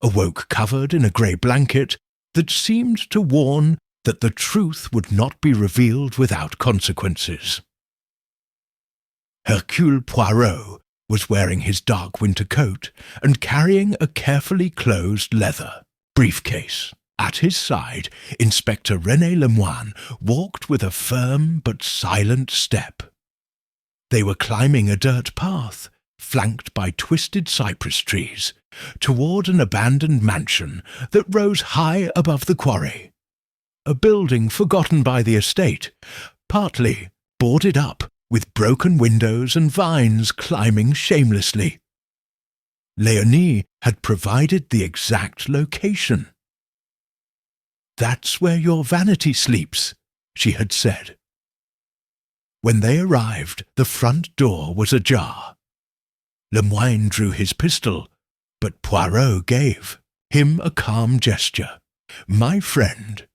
awoke covered in a grey blanket that seemed to warn that the truth would not be revealed without consequences. Hercule Poirot was wearing his dark winter coat and carrying a carefully closed leather briefcase. At his side, Inspector René Lemoine walked with a firm but silent step. They were climbing a dirt path, flanked by twisted cypress trees, toward an abandoned mansion that rose high above the quarry. A building forgotten by the estate, partly boarded up with broken windows and vines climbing shamelessly. Léonie had provided the exact location. "That's where your vanity sleeps," she had said. When they arrived, the front door was ajar. Lemoine drew his pistol, but Poirot gave him a calm gesture. "My friend,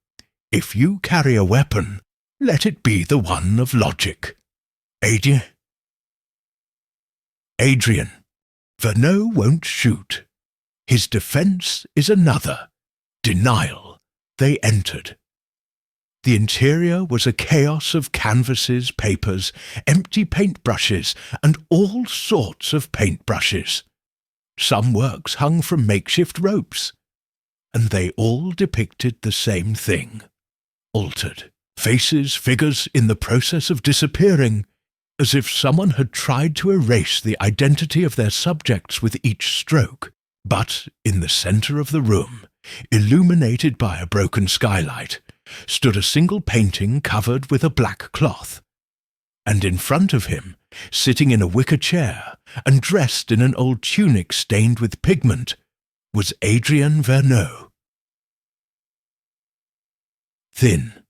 if you carry a weapon, let it be the one of logic. Adrien, Verneau won't shoot. His defense is another, denial." They entered. The interior was a chaos of canvases, papers, empty paintbrushes, and all sorts of paintbrushes. Some works hung from makeshift ropes, and they all depicted the same thing. Altered faces, figures in the process of disappearing, as if someone had tried to erase the identity of their subjects with each stroke. But in the centre of the room, illuminated by a broken skylight, stood a single painting covered with a black cloth, and in front of him, sitting in a wicker chair and dressed in an old tunic stained with pigment, was Adrien Verneau. Thin,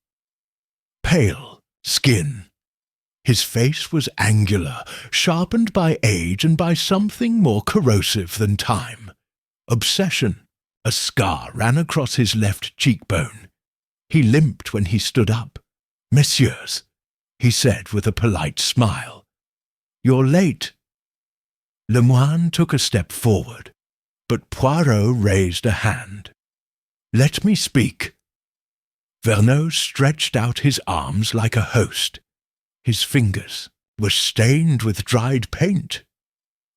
pale skin. His face was angular, sharpened by age and by something more corrosive than time. Obsession. A scar ran across his left cheekbone. He limped when he stood up. "Messieurs," he said with a polite smile, "you're late." Lemoine took a step forward, but Poirot raised a hand. "Let me speak." Verneau stretched out his arms like a host. His fingers were stained with dried paint.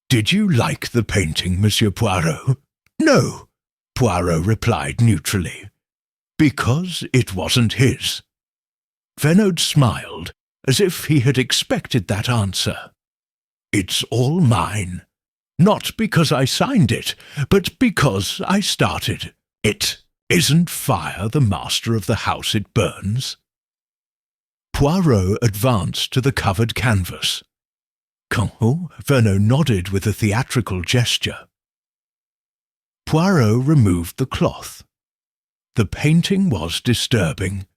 "Did you like the painting, Monsieur Poirot?" "No," Poirot replied neutrally, "because it wasn't his." Verneau smiled, as if he had expected that answer. "It's all mine, not because I signed it, but because I started it. Isn't fire the master of the house it burns?" Poirot advanced to the covered canvas. "Quand?" Verneau nodded with a theatrical gesture. Poirot removed the cloth. The painting was disturbing.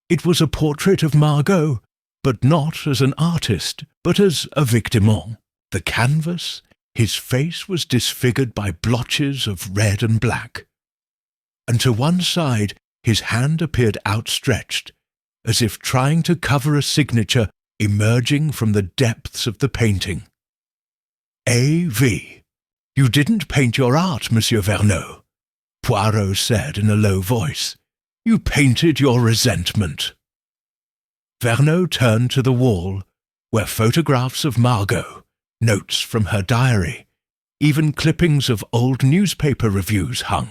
It was a portrait of Margot, but not as an artist, but as a victimon. The canvas, his face was disfigured by blotches of red and black, and to one side his hand appeared outstretched, as if trying to cover a signature emerging from the depths of the painting. A.V. You didn't paint your art, Monsieur Verneau, Poirot said in a low voice. You painted your resentment. Verneau turned to the wall, where photographs of Margot, notes from her diary, even clippings of old newspaper reviews hung.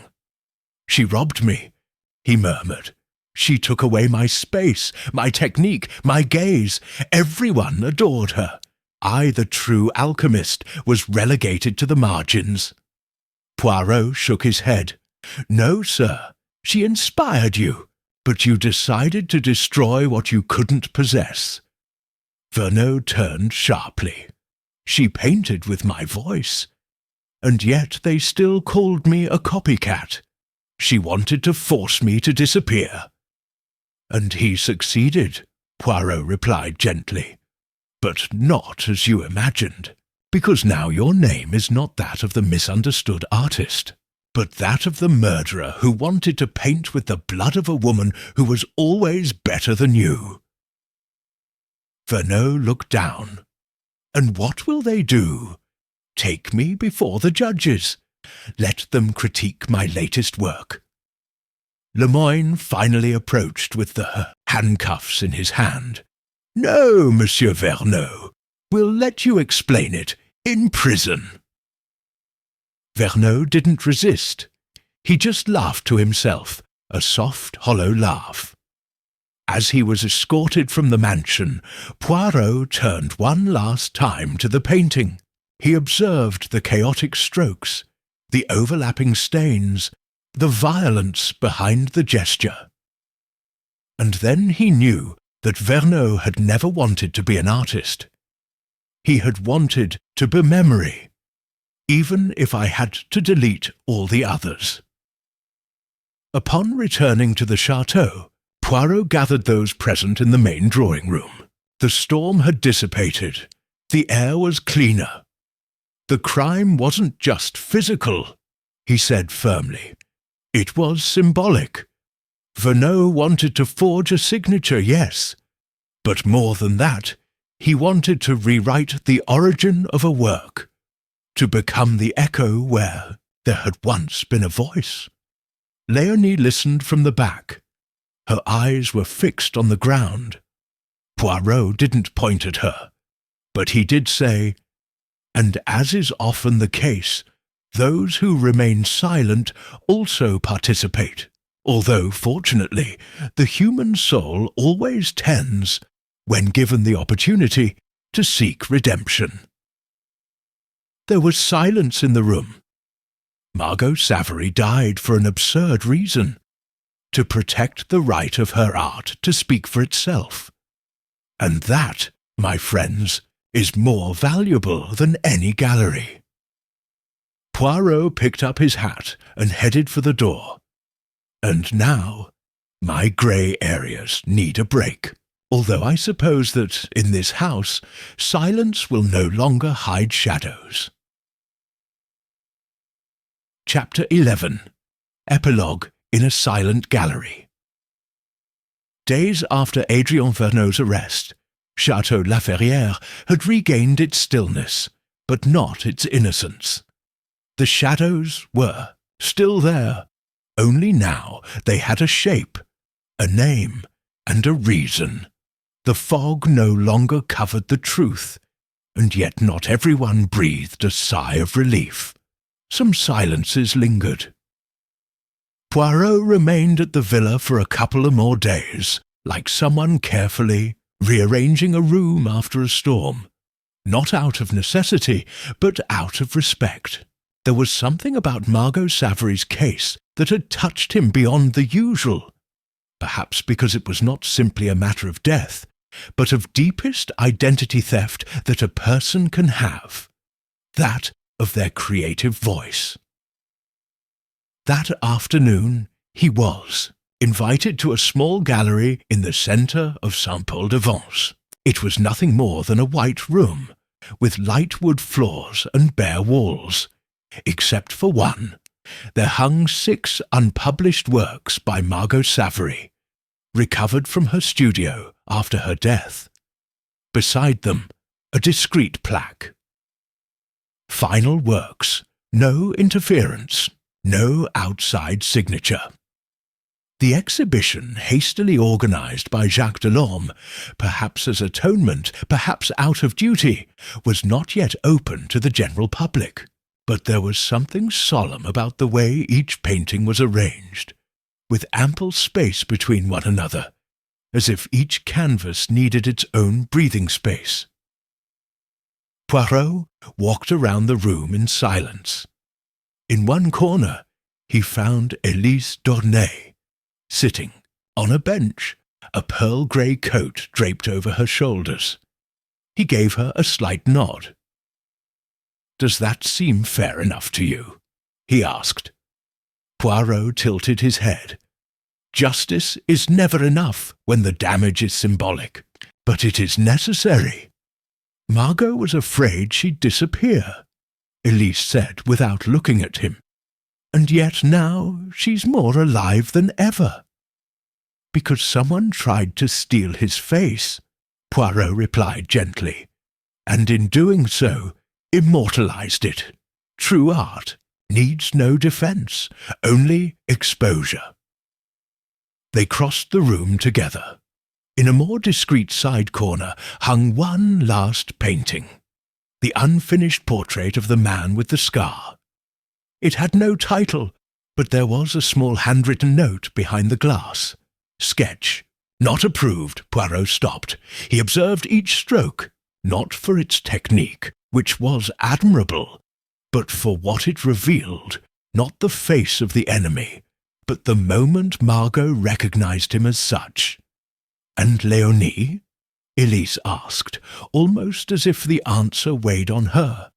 She robbed me, he murmured. She took away my space, my technique, my gaze. Everyone adored her. I, the true alchemist, was relegated to the margins. Poirot shook his head. No, sir, she inspired you, but you decided to destroy what you couldn't possess. Verneau turned sharply. She painted with my voice, and yet they still called me a copycat. She wanted to force me to disappear. And he succeeded, Poirot replied gently. But not as you imagined, because now your name is not that of the misunderstood artist, but that of the murderer who wanted to paint with the blood of a woman who was always better than you. Verneau looked down. And what will they do? Take me before the judges. Let them critique my latest work. Lemoyne finally approached with the handcuffs in his hand. No, Monsieur Verneau, we'll let you explain it in prison. Verneau didn't resist. He just laughed to himself, a soft, hollow laugh. As he was escorted from the mansion, Poirot turned one last time to the painting. He observed the chaotic strokes, the overlapping stains, the violence behind the gesture. And then he knew that Verneau had never wanted to be an artist. He had wanted to be memory, even if I had to delete all the others. Upon returning to the chateau, Poirot gathered those present in the main drawing room. The storm had dissipated. The air was cleaner. The crime wasn't just physical, he said firmly. It was symbolic. Verneau wanted to forge a signature, yes, but more than that, he wanted to rewrite the origin of a work, to become the echo where there had once been a voice. Léonie listened from the back. Her eyes were fixed on the ground. Poirot didn't point at her, but he did say, and as is often the case, those who remain silent also participate, although, fortunately, the human soul always tends, when given the opportunity, to seek redemption. There was silence in the room. Margot Savary died for an absurd reason, to protect the right of her art to speak for itself. And that, my friends, is more valuable than any gallery. Poirot picked up his hat and headed for the door. And now, my grey areas need a break, although I suppose that, in this house, silence will no longer hide shadows. Chapter 11. Epilogue in a Silent Gallery. Days after Adrien Verneau's arrest, Château La Ferrière had regained its stillness, but not its innocence. The shadows were still there, only now they had a shape, a name, and a reason. The fog no longer covered the truth, and yet not everyone breathed a sigh of relief. Some silences lingered. Poirot remained at the villa for a couple of more days, like someone carefully rearranging a room after a storm, not out of necessity, but out of respect. There was something about Margot Savary's case that had touched him beyond the usual, perhaps because it was not simply a matter of death, but of deepest identity theft that a person can have, that of their creative voice. That afternoon he was invited to a small gallery in the centre of Saint-Paul-de-Vence. It was nothing more than a white room, with light wood floors and bare walls. Except for one, there hung 6 unpublished works by Margot Savary, recovered from her studio after her death. Beside them, a discreet plaque. Final works, no interference, no outside signature. The exhibition, hastily organized by Jacques Delorme, perhaps as atonement, perhaps out of duty, was not yet open to the general public. But there was something solemn about the way each painting was arranged, with ample space between one another, as if each canvas needed its own breathing space. Poirot walked around the room in silence. In one corner he found Elise Dornay, sitting on a bench, a pearl-grey coat draped over her shoulders. He gave her a slight nod. "Does that seem fair enough to you?" he asked. Poirot tilted his head. "Justice is never enough when the damage is symbolic, but it is necessary." "Margot was afraid she'd disappear," Elise said without looking at him. "And yet now she's more alive than ever." "Because someone tried to steal his face," Poirot replied gently, "and in doing so immortalized it. True art needs no defense, only exposure." They crossed the room together. In a more discreet side corner hung one last painting, the unfinished portrait of the man with the scar. It had no title, but there was a small handwritten note behind the glass. "Sketch. Not approved." Poirot stopped. He observed each stroke, not for its technique, which was admirable, but for what it revealed, not the face of the enemy, but the moment Margot recognized him as such. "And Léonie?" Elise asked, almost as if the answer weighed on her.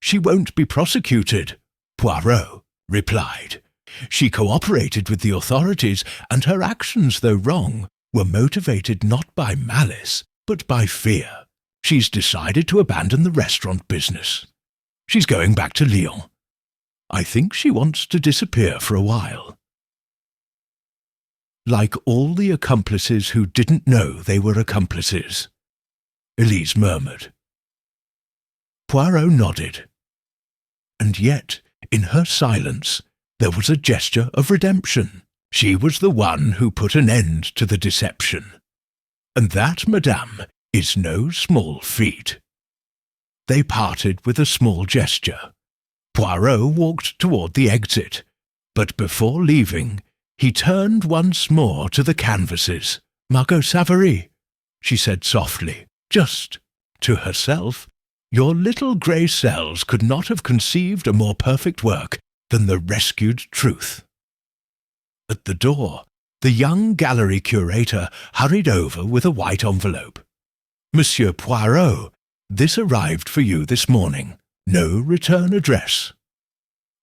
"She won't be prosecuted," Poirot replied. "She cooperated with the authorities, and her actions, though wrong, were motivated not by malice, but by fear. She's decided to abandon the restaurant business. She's going back to Lyon. I think she wants to disappear for a while." "Like all the accomplices who didn't know they were accomplices," Elise murmured. Poirot nodded. And yet, in her silence, there was a gesture of redemption. She was the one who put an end to the deception. And that, madame, is no small feat. They parted with a small gesture. Poirot walked toward the exit, but before leaving, he turned once more to the canvases. "Margot Savary," she said softly, just to herself, "your little grey cells could not have conceived a more perfect work than The Rescued Truth." At the door, the young gallery curator hurried over with a white envelope. "Monsieur Poirot, this arrived for you this morning. No return address."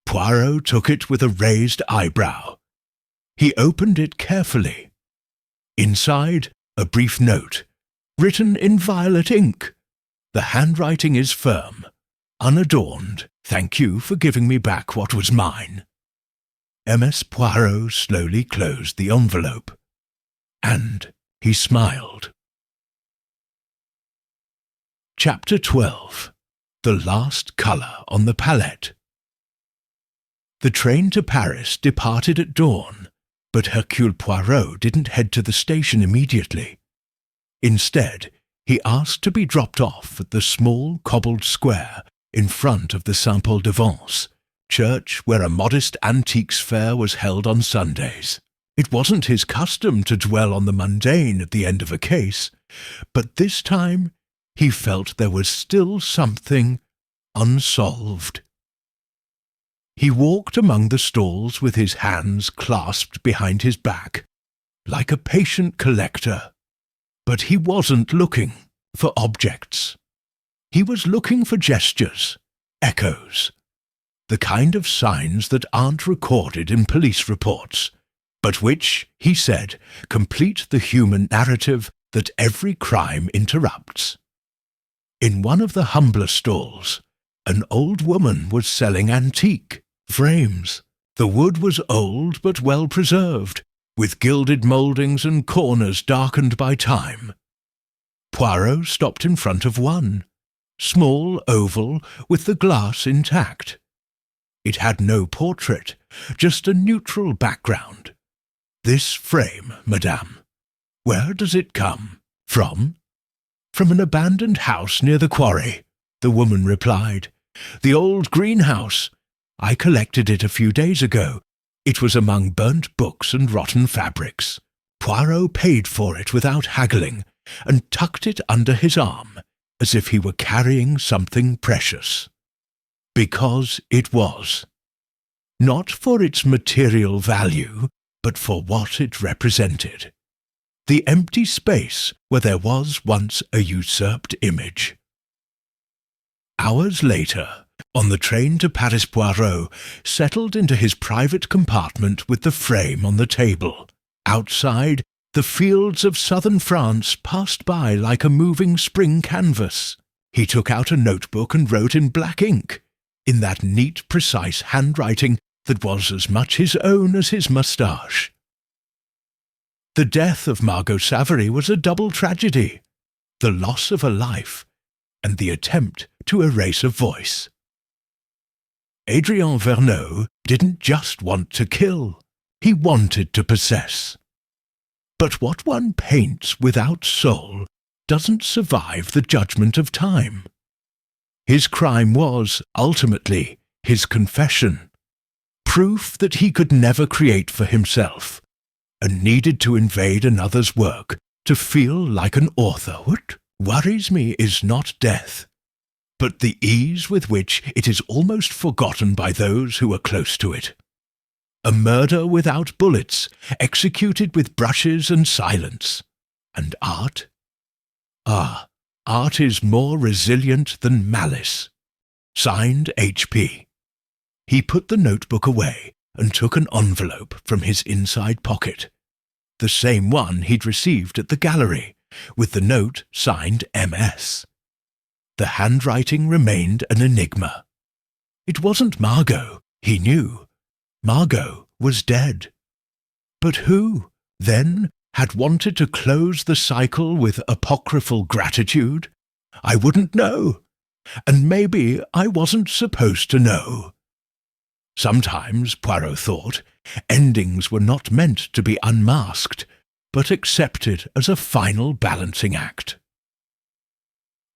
Poirot took it with a raised eyebrow. He opened it carefully. Inside, a brief note, written in violet ink. "The handwriting is firm, unadorned. Thank you for giving me back what was mine." M.S. Poirot slowly closed the envelope, and he smiled. Chapter 12. The Last Colour on the Palette. The train to Paris departed at dawn, but Hercule Poirot didn't head to the station immediately. Instead, he asked to be dropped off at the small cobbled square in front of the Saint-Paul-de-Vence, church where a modest antiques fair was held on Sundays. It wasn't his custom to dwell on the mundane at the end of a case, but this time he felt there was still something unsolved. He walked among the stalls with his hands clasped behind his back, like a patient collector. But he wasn't looking for objects. He was looking for gestures, echoes, the kind of signs that aren't recorded in police reports, but which, he said, complete the human narrative that every crime interrupts. In one of the humbler stalls, an old woman was selling antique frames. The wood was old but well preserved, with gilded mouldings and corners darkened by time. Poirot stopped in front of one, small oval with the glass intact. It had no portrait, just a neutral background. "This frame, madame. Where does it come from?" "From an abandoned house near the quarry," the woman replied. "The old greenhouse. I collected it a few days ago. It was among burnt books and rotten fabrics." Poirot paid for it without haggling, and tucked it under his arm, as if he were carrying something precious. Because it was. Not for its material value, but for what it represented. The empty space where there was once a usurped image. Hours later, on the train to Paris, Poirot settled into his private compartment with the frame on the table. Outside, the fields of southern France passed by like a moving spring canvas. He took out a notebook and wrote in black ink, in that neat, precise handwriting that was as much his own as his moustache. The death of Margot Savary was a double tragedy, the loss of a life and the attempt to erase a voice. Adrien Verneau didn't just want to kill, he wanted to possess. But what one paints without soul doesn't survive the judgment of time. His crime was, ultimately, his confession, proof that he could never create for himself, and needed to invade another's work to feel like an author. What worries me is not death, but the ease with which it is almost forgotten by those who are close to it. A murder without bullets, executed with brushes and silence. And art? Ah, art is more resilient than malice. Signed H.P. He put the notebook away and took an envelope from his inside pocket, the same one he'd received at the gallery, with the note signed M.S. The handwriting remained an enigma. It wasn't Margot, he knew. Margot was dead. But who, then, had wanted to close the cycle with apocryphal gratitude? I wouldn't know, and maybe I wasn't supposed to know. Sometimes, Poirot thought, endings were not meant to be unmasked, but accepted as a final balancing act.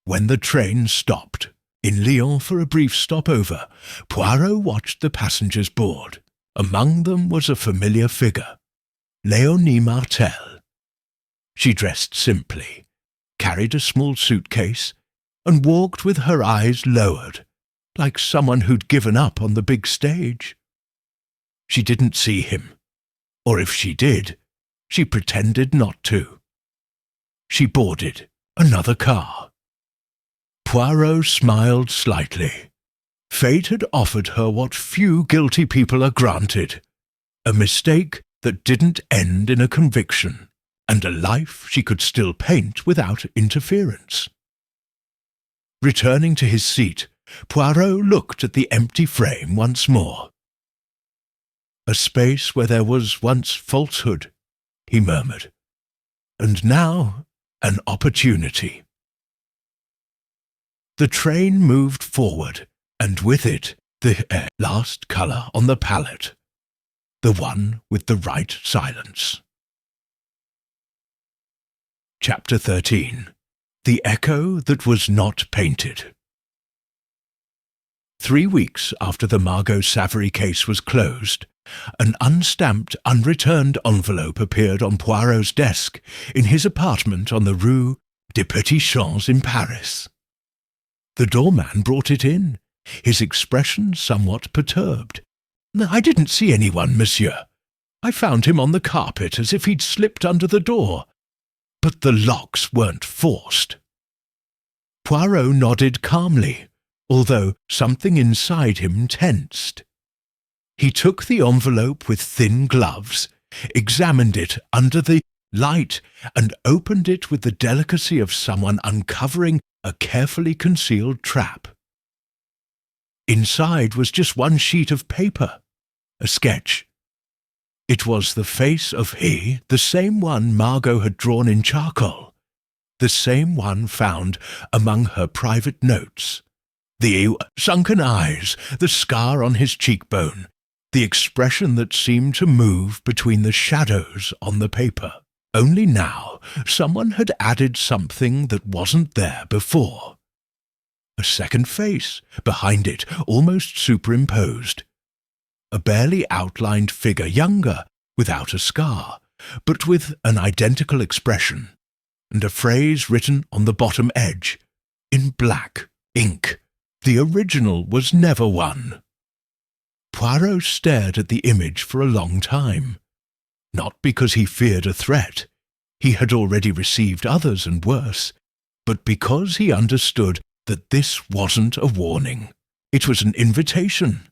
When the train stopped, in Lyon for a brief stopover, Poirot watched the passengers board. Among them was a familiar figure, Léonie Martel. She dressed simply, carried a small suitcase, and walked with her eyes lowered, like someone who'd given up on the big stage. She didn't see him, or if she did, she pretended not to. She boarded another car. Poirot smiled slightly. Fate had offered her what few guilty people are granted, a mistake that didn't end in a conviction, and a life she could still paint without interference. Returning to his seat, Poirot looked at the empty frame once more. "A space where there was once falsehood," he murmured, "and now an opportunity." The train moved forward, and with it the last colour on the palette, the one with the right silence. Chapter 13. The Echo That Was Not Painted. 3 weeks after the Margot Savary case was closed, an unstamped, unreturned envelope appeared on Poirot's desk in his apartment on the Rue des Petits Champs in Paris. The doorman brought it in, his expression somewhat perturbed. "I didn't see anyone, monsieur. I found him on the carpet as if he'd slipped under the door. But the locks weren't forced." Poirot nodded calmly, although something inside him tensed. He took the envelope with thin gloves, examined it under the light, and opened it with the delicacy of someone uncovering a carefully concealed trap. Inside was just one sheet of paper, a sketch. It was the face of he, the same one Margot had drawn in charcoal, the same one found among her private notes. The sunken eyes, the scar on his cheekbone, the expression that seemed to move between the shadows on the paper. Only now someone had added something that wasn't there before. A second face, behind it, almost superimposed. A barely outlined figure, younger, without a scar, but with an identical expression, and a phrase written on the bottom edge, in black ink. The original was never one. Poirot stared at the image for a long time, not because he feared a threat. He had already received others and worse, but because he understood that this wasn't a warning. It was an invitation,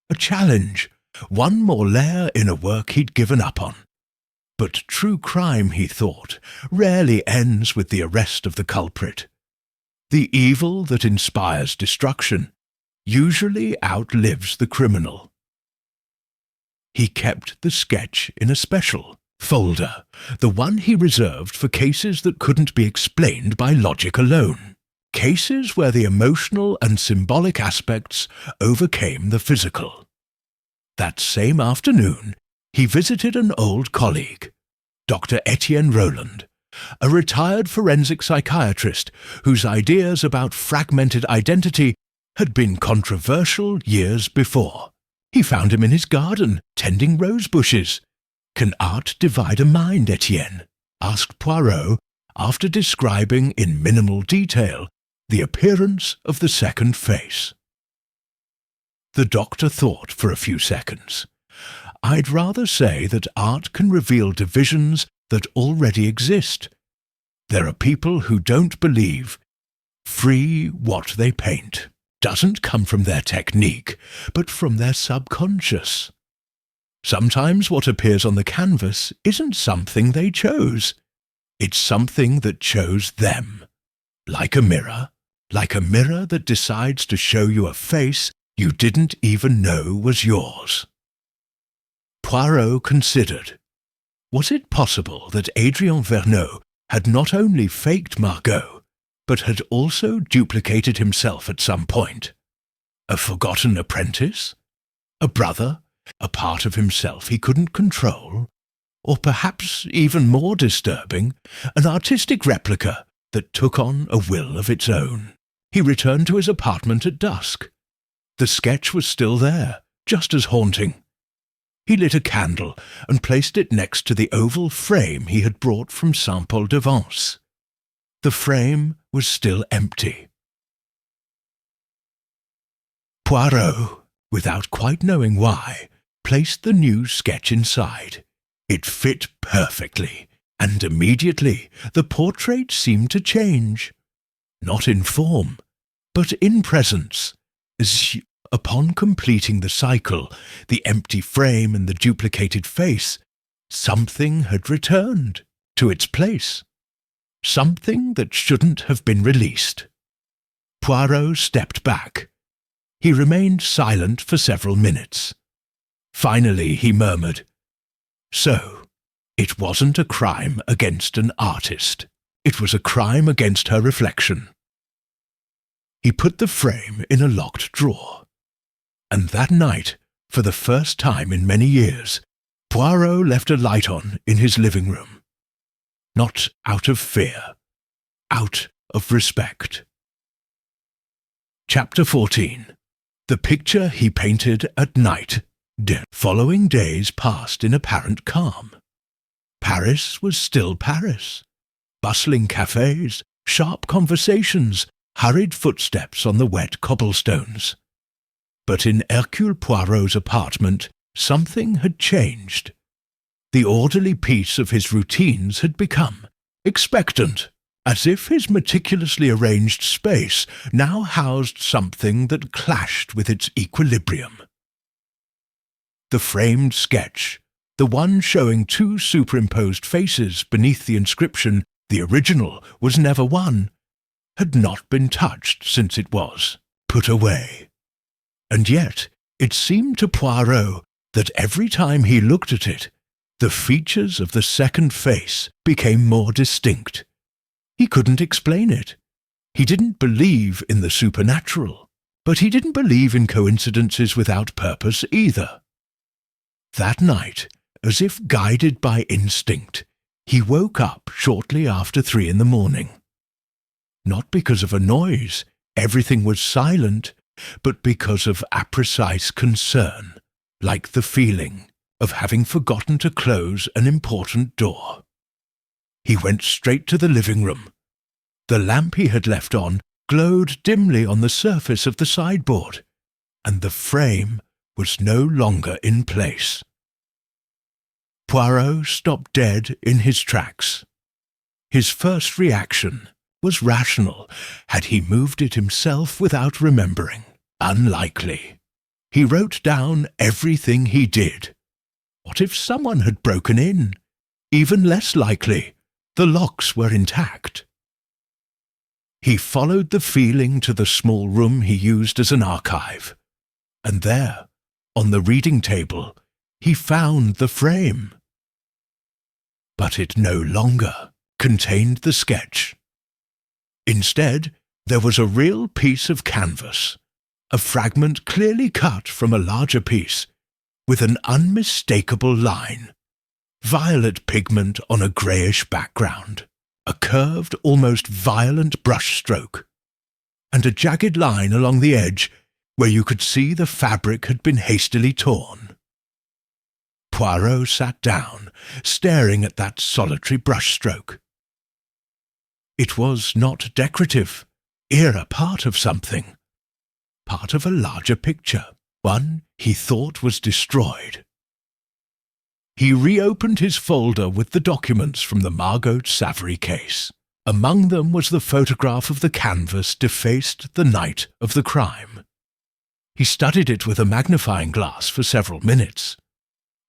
a challenge, one more layer in a work he'd given up on. But true crime, he thought, rarely ends with the arrest of the culprit. The evil that inspires destruction usually outlives the criminal. He kept the sketch in a special folder, the one he reserved for cases that couldn't be explained by logic alone, cases where the emotional and symbolic aspects overcame the physical. That same afternoon, he visited an old colleague, Dr. Etienne Roland, a retired forensic psychiatrist whose ideas about fragmented identity had been controversial years before. He found him in his garden, tending rose bushes. "Can art divide a mind, Etienne?" asked Poirot, after describing in minimal detail the appearance of the second face. The doctor thought for a few seconds. "I'd rather say that art can reveal divisions that already exist. There are people who don't believe. Free what they paint doesn't come from their technique, but from their subconscious. Sometimes what appears on the canvas isn't something they chose. It's something that chose them. Like a mirror that decides to show you a face you didn't even know was yours." Poirot considered. Was it possible that Adrien Verneau had not only faked Margot, but had also duplicated himself at some point? A forgotten apprentice? A brother? A part of himself he couldn't control? Or perhaps, even more disturbing, an artistic replica that took on a will of its own? He returned to his apartment at dusk. The sketch was still there, just as haunting. He lit a candle and placed it next to the oval frame he had brought from Saint-Paul-de-Vence. The frame was still empty. Poirot, without quite knowing why, placed the new sketch inside. It fit perfectly, and immediately the portrait seemed to change. Not in form, but in presence, as upon completing the cycle, the empty frame and the duplicated face, something had returned to its place. Something that shouldn't have been released. Poirot stepped back. He remained silent for several minutes. Finally he murmured, "So, it wasn't a crime against an artist. It was a crime against her reflection." He put the frame in a locked drawer. And that night, for the first time in many years, Poirot left a light on in his living room. Not out of fear, out of respect. Chapter 14. The picture he painted at night. The following days passed in apparent calm. Paris was still Paris. Bustling cafes, sharp conversations, hurried footsteps on the wet cobblestones. But in Hercule Poirot's apartment, something had changed. The orderly peace of his routines had become expectant, as if his meticulously arranged space now housed something that clashed with its equilibrium. The framed sketch, the one showing two superimposed faces beneath the inscription, "The original was never won," had not been touched since it was put away. And yet it seemed to Poirot that every time he looked at it, the features of the second face became more distinct. He couldn't explain it. He didn't believe in the supernatural, but he didn't believe in coincidences without purpose either. That night, as if guided by instinct, he woke up shortly after 3 in the morning. Not because of a noise, everything was silent, but because of a precise concern, like the feeling of having forgotten to close an important door. He went straight to the living room. The lamp he had left on glowed dimly on the surface of the sideboard, and the frame was no longer in place. Poirot stopped dead in his tracks. His first reaction was rational. Had he moved it himself without remembering? Unlikely. He wrote down everything he did. What if someone had broken in? Even less likely. The locks were intact. He followed the feeling to the small room he used as an archive, and there, on the reading table, he found the frame. But it no longer contained the sketch. Instead, there was a real piece of canvas, a fragment clearly cut from a larger piece, with an unmistakable line, violet pigment on a greyish background, a curved, almost violent brushstroke, and a jagged line along the edge where you could see the fabric had been hastily torn. Poirot sat down, staring at that solitary brushstroke. It was not decorative, a part of something, part of a larger picture, one he thought was destroyed. He reopened his folder with the documents from the Margot Savary case. Among them was the photograph of the canvas defaced the night of the crime. He studied it with a magnifying glass for several minutes,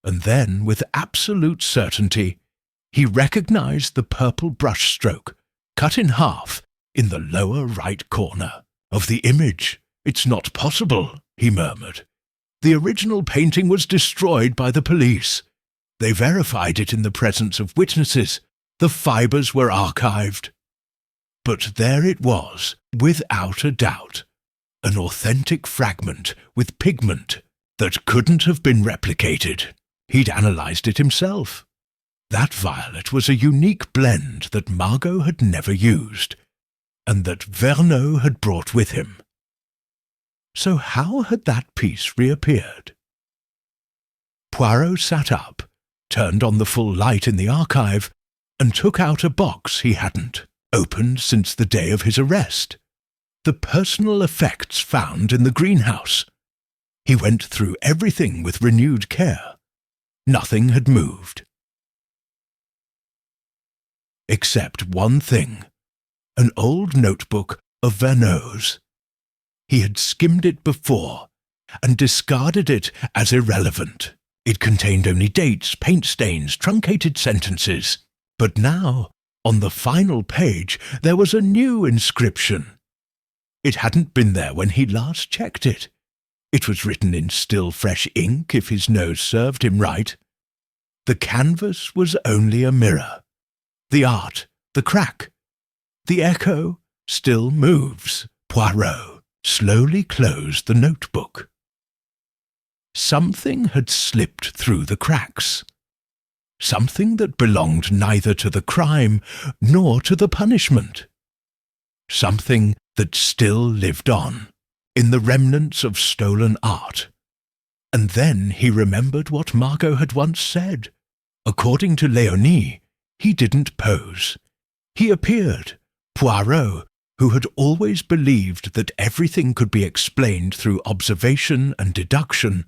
and then, with absolute certainty, he recognized the purple brushstroke, cut in half, in the lower right corner of the image. "It's not possible," he murmured. "The original painting was destroyed by the police. They verified it in the presence of witnesses. The fibres were archived." But there it was, without a doubt, an authentic fragment with pigment that couldn't have been replicated. He'd analysed it himself. That violet was a unique blend that Margot had never used, and that Verneau had brought with him. So how had that piece reappeared? Poirot sat up, turned on the full light in the archive, and took out a box he hadn't opened since the day of his arrest. The personal effects found in the greenhouse. He went through everything with renewed care. Nothing had moved. Except one thing, an old notebook of Verneau's. He had skimmed it before and discarded it as irrelevant. It contained only dates, paint stains, truncated sentences. But now, on the final page, there was a new inscription. It hadn't been there when he last checked it. It was written in still fresh ink, if his nose served him right. The canvas was only a mirror. The art, the crack. The echo still moves. Poirot slowly closed the notebook. Something had slipped through the cracks. Something that belonged neither to the crime nor to the punishment. Something that still lived on, in the remnants of stolen art. And then he remembered what Margot had once said. According to Léonie, he didn't pose. He appeared. Poirot, who had always believed that everything could be explained through observation and deduction,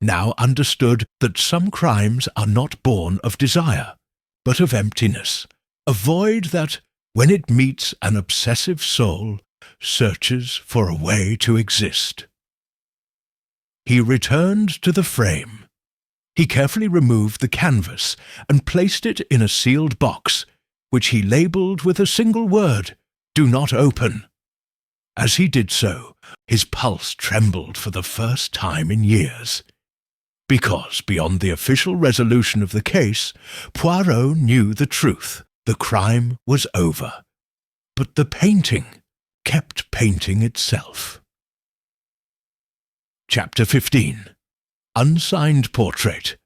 now understood that some crimes are not born of desire, but of emptiness, a void that, when it meets an obsessive soul, searches for a way to exist. He returned to the frame. He carefully removed the canvas and placed it in a sealed box, which he labelled with a single word, "Do not open." As he did so, his pulse trembled for the first time in years. Because, beyond the official resolution of the case, Poirot knew the truth. The crime was over. But the painting kept painting itself. Chapter 15. Unsigned Portrait.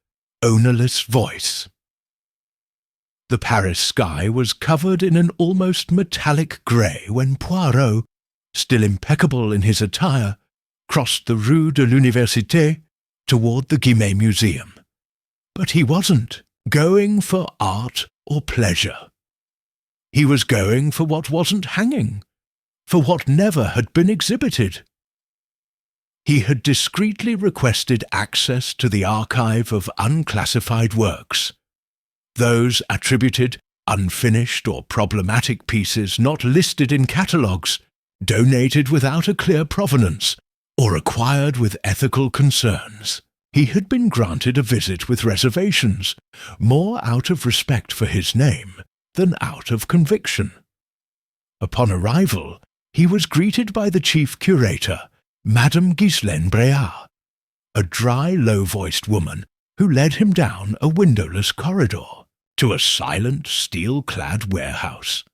Ownerless Voice. The Paris sky was covered in an almost metallic grey when Poirot, still impeccable in his attire, crossed the Rue de l'Université toward the Guimet Museum. But he wasn't going for art or pleasure. He was going for what wasn't hanging, for what never had been exhibited. He had discreetly requested access to the archive of unclassified works, those attributed, unfinished or problematic pieces not listed in catalogues, donated without a clear provenance, or acquired with ethical concerns. He had been granted a visit with reservations, more out of respect for his name than out of conviction. Upon arrival, he was greeted by the chief curator, Madame Ghislaine Bréard, a dry, low-voiced woman who led him down a windowless corridor to a silent, steel-clad warehouse.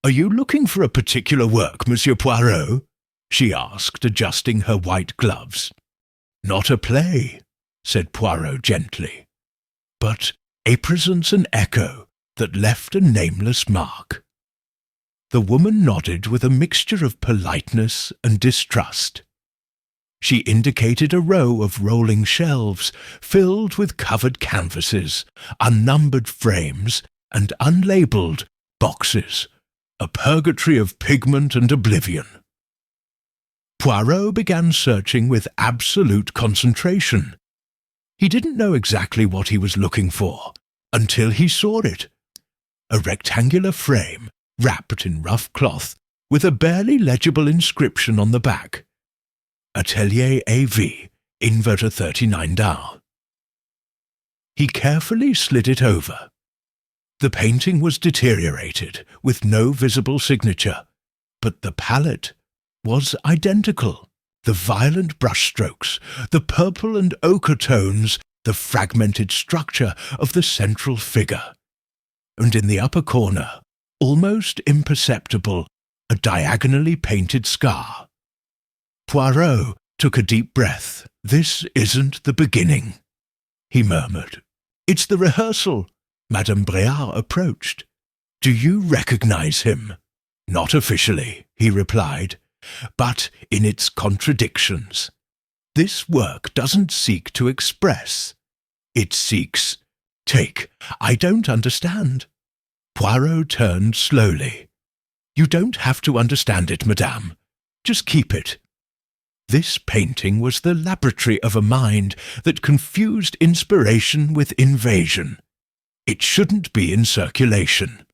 "Are you looking for a particular work, Monsieur Poirot?" she asked, adjusting her white gloves. "Not a play," said Poirot gently, "but a presence and echo that left a nameless mark." The woman nodded with a mixture of politeness and distrust. She indicated a row of rolling shelves filled with covered canvases, unnumbered frames, and unlabelled boxes, a purgatory of pigment and oblivion. Poirot began searching with absolute concentration. He didn't know exactly what he was looking for until he saw it. A rectangular frame, wrapped in rough cloth, with a barely legible inscription on the back. Atelier AV, Inverter 39 Dow. He carefully slid it over. The painting was deteriorated, with no visible signature, but the palette was identical. The violent brushstrokes, the purple and ochre tones, the fragmented structure of the central figure. And in the upper corner, almost imperceptible, a diagonally painted scar. Poirot took a deep breath. "This isn't the beginning," he murmured. "It's the rehearsal." Madame Bréard approached. "Do you recognize him?" "Not officially," he replied, "but in its contradictions. This work doesn't seek to express. It seeks, take. I don't understand." Poirot turned slowly. "You don't have to understand it, madame. Just keep it." This painting was the laboratory of a mind that confused inspiration with invasion. It shouldn't be in circulation.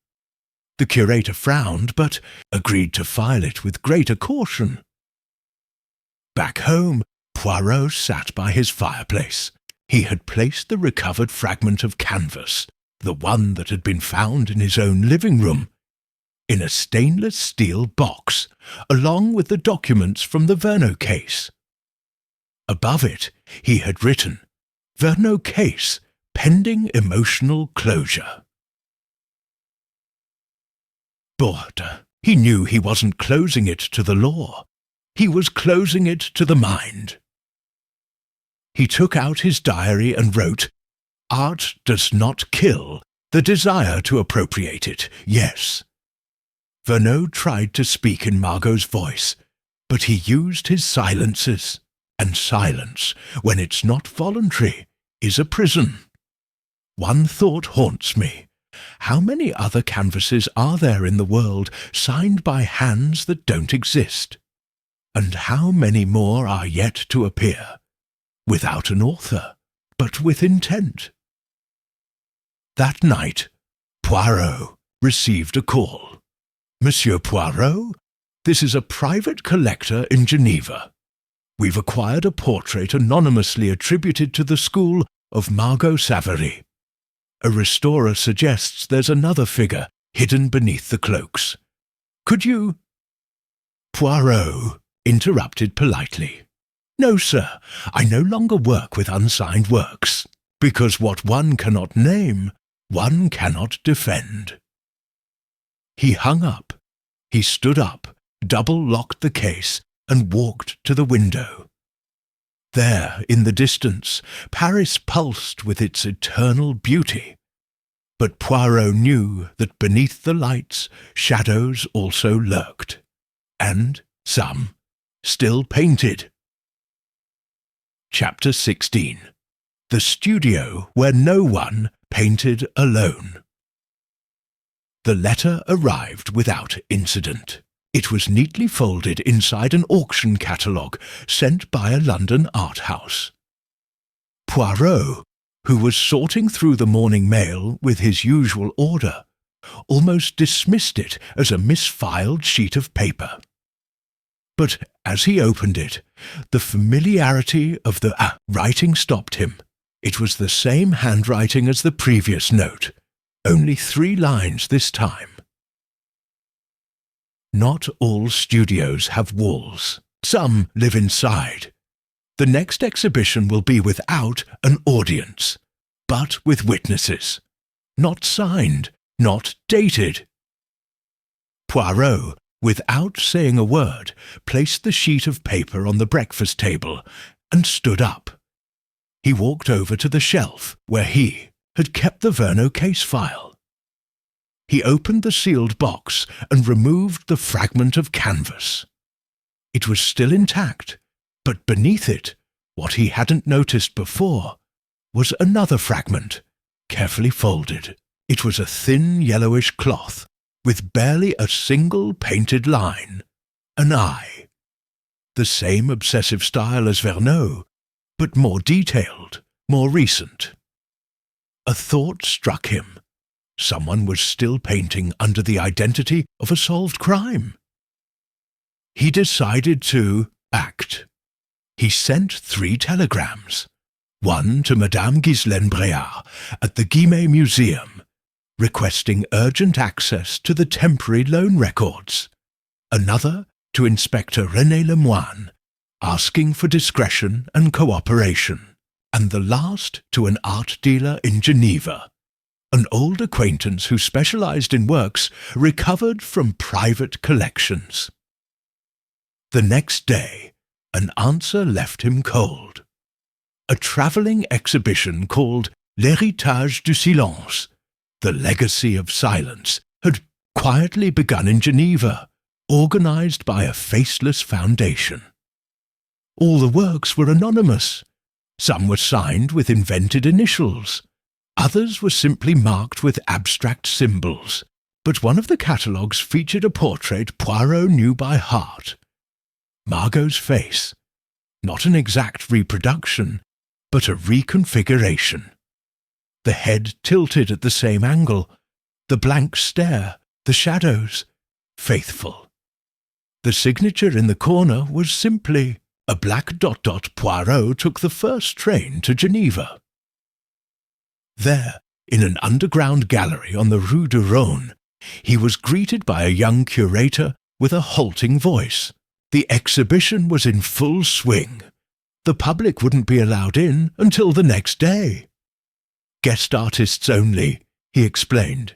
The curator frowned, but agreed to file it with greater caution. Back home, Poirot sat by his fireplace. He had placed the recovered fragment of canvas, the one that had been found in his own living room, in a stainless steel box, along with the documents from the Verneau case. Above it, he had written, "Verneau case, pending emotional closure." But he knew he wasn't closing it to the law. He was closing it to the mind. He took out his diary and wrote, "Art does not kill the desire to appropriate it, yes." Verneau tried to speak in Margot's voice, but he used his silences, and silence, when it's not voluntary, is a prison. One thought haunts me. How many other canvases are there in the world signed by hands that don't exist? And how many more are yet to appear, without an author, but with intent? That night, Poirot received a call. "Monsieur Poirot, this is a private collector in Geneva. We've acquired a portrait anonymously attributed to the school of Margot Savary. A restorer suggests there's another figure hidden beneath the cloaks. Could you—" Poirot interrupted politely. "No, sir, I no longer work with unsigned works, because what one cannot name, one cannot defend." He hung up. He stood up, double-locked the case, and walked to the window. There, in the distance, Paris pulsed with its eternal beauty. But Poirot knew that beneath the lights shadows also lurked, and some still painted. Chapter 16. The Studio Where No One Painted Alone. The letter arrived without incident. It was neatly folded inside an auction catalogue sent by a London art house. Poirot, who was sorting through the morning mail with his usual order, almost dismissed it as a misfiled sheet of paper. But as he opened it, the familiarity of the writing stopped him. It was the same handwriting as the previous note, only 3 lines this time. Not all studios have walls. Some live inside. The next exhibition will be without an audience, but with witnesses. Not signed, not dated. Poirot, without saying a word, placed the sheet of paper on the breakfast table and stood up. He walked over to the shelf where he had kept the Verneau case file. He opened the sealed box and removed the fragment of canvas. It was still intact, but beneath it, what he hadn't noticed before, was another fragment, carefully folded. It was a thin yellowish cloth, with barely a single painted line, an eye. The same obsessive style as Verneau, but more detailed, more recent. A thought struck him. Someone was still painting under the identity of a solved crime. He decided to act. He sent 3 telegrams, one to Madame Ghislaine Bréard at the Guimet Museum, requesting urgent access to the temporary loan records, another to Inspector René Lemoine, asking for discretion and cooperation, and the last to an art dealer in Geneva, an old acquaintance who specialized in works recovered from private collections. The next day, an answer left him cold. A travelling exhibition called L'Héritage du Silence, the Legacy of Silence, had quietly begun in Geneva, organized by a faceless foundation. All the works were anonymous. Some were signed with invented initials. Others were simply marked with abstract symbols, but one of the catalogues featured a portrait Poirot knew by heart. Margot's face. Not an exact reproduction, but a reconfiguration. The head tilted at the same angle, the blank stare, the shadows, faithful. The signature in the corner was simply a black ... Poirot took the first train to Geneva. There, in an underground gallery on the Rue du Rhône, he was greeted by a young curator with a halting voice. The exhibition was in full swing. The public wouldn't be allowed in until the next day. Guest artists only, he explained.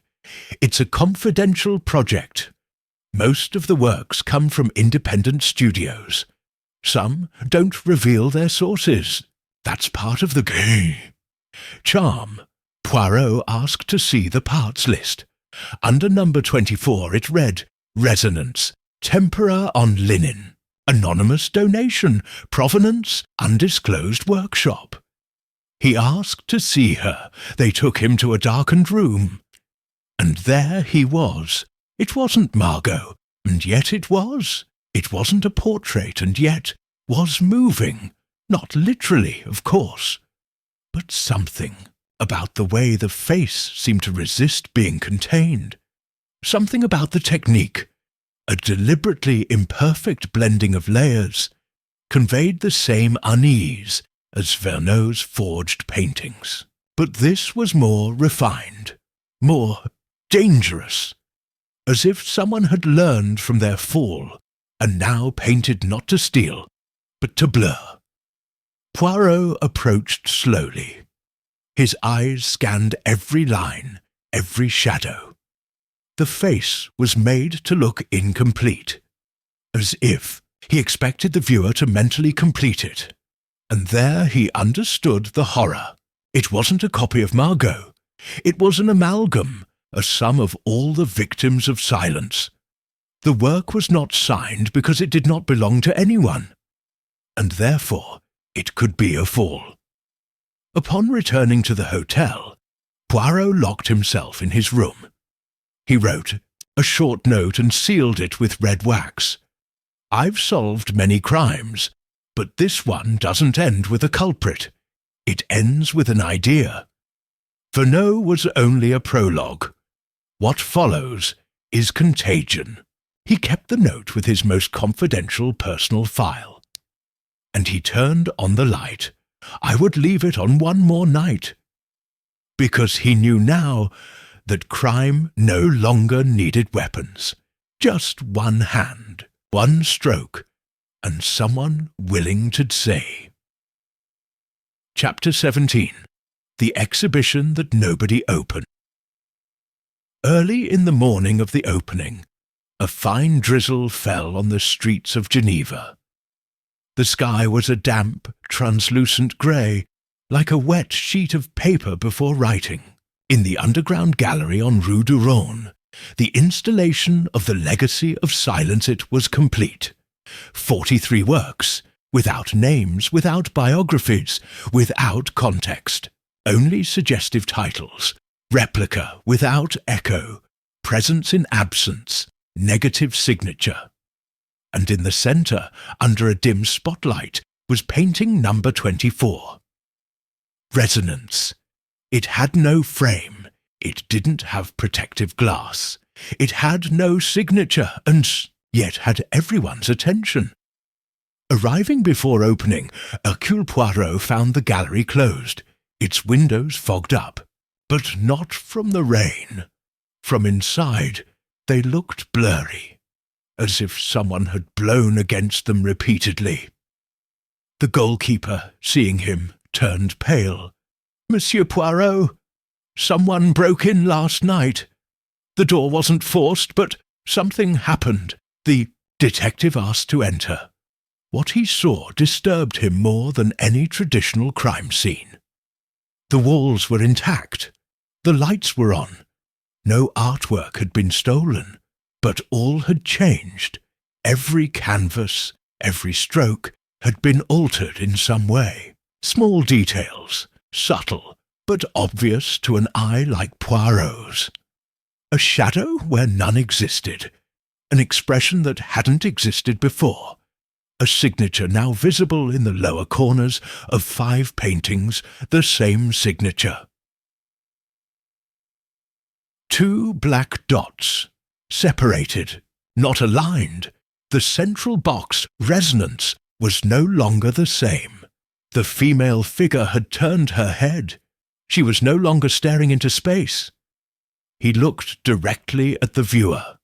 It's a confidential project. Most of the works come from independent studios. Some don't reveal their sources. That's part of the game. Charm. Poirot asked to see the parts list. Under number 24 it read, Resonance, Tempera on Linen, Anonymous Donation, Provenance, Undisclosed Workshop. He asked to see her. They took him to a darkened room. And there he was. It wasn't Margot, and yet it was. It wasn't a portrait, and yet was moving. Not literally, of course, but something about the way the face seemed to resist being contained. Something about the technique, a deliberately imperfect blending of layers, conveyed the same unease as Verneux's forged paintings. But this was more refined, more dangerous, as if someone had learned from their fall and now painted not to steal, but to blur. Poirot approached slowly. His eyes scanned every line, every shadow. The face was made to look incomplete, as if he expected the viewer to mentally complete it. And there he understood the horror. It wasn't a copy of Margot. It was an amalgam, a sum of all the victims of silence. The work was not signed because it did not belong to anyone, and therefore it could be a fall. Upon returning to the hotel, Poirot locked himself in his room. He wrote a short note and sealed it with red wax. "I've solved many crimes, but this one doesn't end with a culprit. It ends with an idea. Verneux was only a prologue. What follows is contagion." He kept the note with his most confidential personal file. And he turned on the light. I would leave it on one more night, because he knew now that crime no longer needed weapons. Just one hand, one stroke, and someone willing to say. Chapter 17. The Exhibition That Nobody Opened. Early in the morning of the opening, a fine drizzle fell on the streets of Geneva. The sky was a damp, translucent grey, like a wet sheet of paper before writing. In the underground gallery on Rue du Rhône, the installation of the legacy of Silence It was complete. 43 works, without names, without biographies, without context, only suggestive titles, replica without echo, presence in absence, negative signature. And in the centre, under a dim spotlight, was painting number 24. Resonance. It had no frame, it didn't have protective glass, it had no signature, and yet had everyone's attention. Arriving before opening, Hercule Poirot found the gallery closed, its windows fogged up, but not from the rain. From inside, they looked blurry, as if someone had blown against them repeatedly. The goalkeeper, seeing him, turned pale. "Monsieur Poirot, someone broke in last night. The door wasn't forced, but something happened." The detective asked to enter. What he saw disturbed him more than any traditional crime scene. The walls were intact. The lights were on. No artwork had been stolen, but all had changed. Every canvas, every stroke, had been altered in some way. Small details, subtle, but obvious to an eye like Poirot's. A shadow where none existed, an expression that hadn't existed before, a signature now visible in the lower corners of 5 paintings, the same signature. 2 black dots, separated, not aligned. The central box, resonance, was no longer the same. The female figure had turned her head. She was no longer staring into space. He looked directly at the viewer.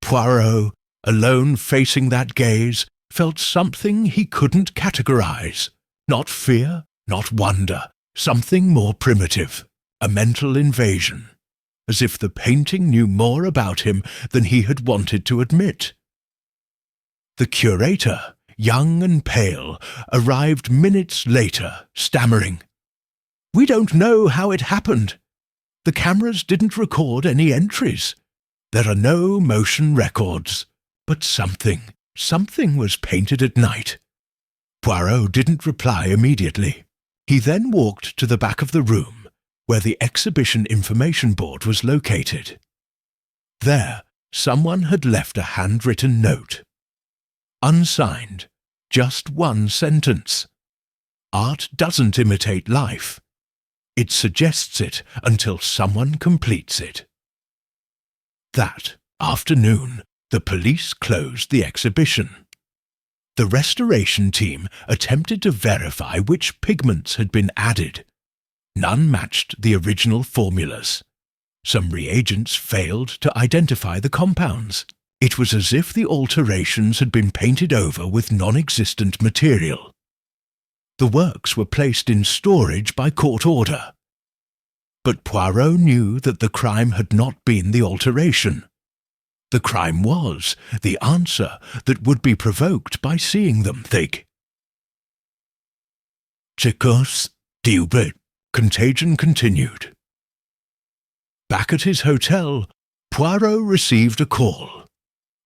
Poirot, alone facing that gaze, felt something he couldn't categorize. Not fear, not wonder, something more primitive, a mental invasion, as if the painting knew more about him than he had wanted to admit. The curator, young and pale, arrived minutes later, stammering, "We don't know how it happened. The cameras didn't record any entries. There are no motion records. But something was painted at night." Poirot didn't reply immediately. He then walked to the back of the room, where the exhibition information board was located. There, someone had left a handwritten note. Unsigned, just one sentence. Art doesn't imitate life. It suggests it until someone completes it. That afternoon, the police closed the exhibition. The restoration team attempted to verify which pigments had been added. None matched the original formulas. Some reagents failed to identify the compounds. It was as if the alterations had been painted over with non-existent material. The works were placed in storage by court order. But Poirot knew that the crime had not been the alteration. The crime was the answer that would be provoked by seeing them think. Chicos, Dilbert. Contagion continued. Back at his hotel, Poirot received a call.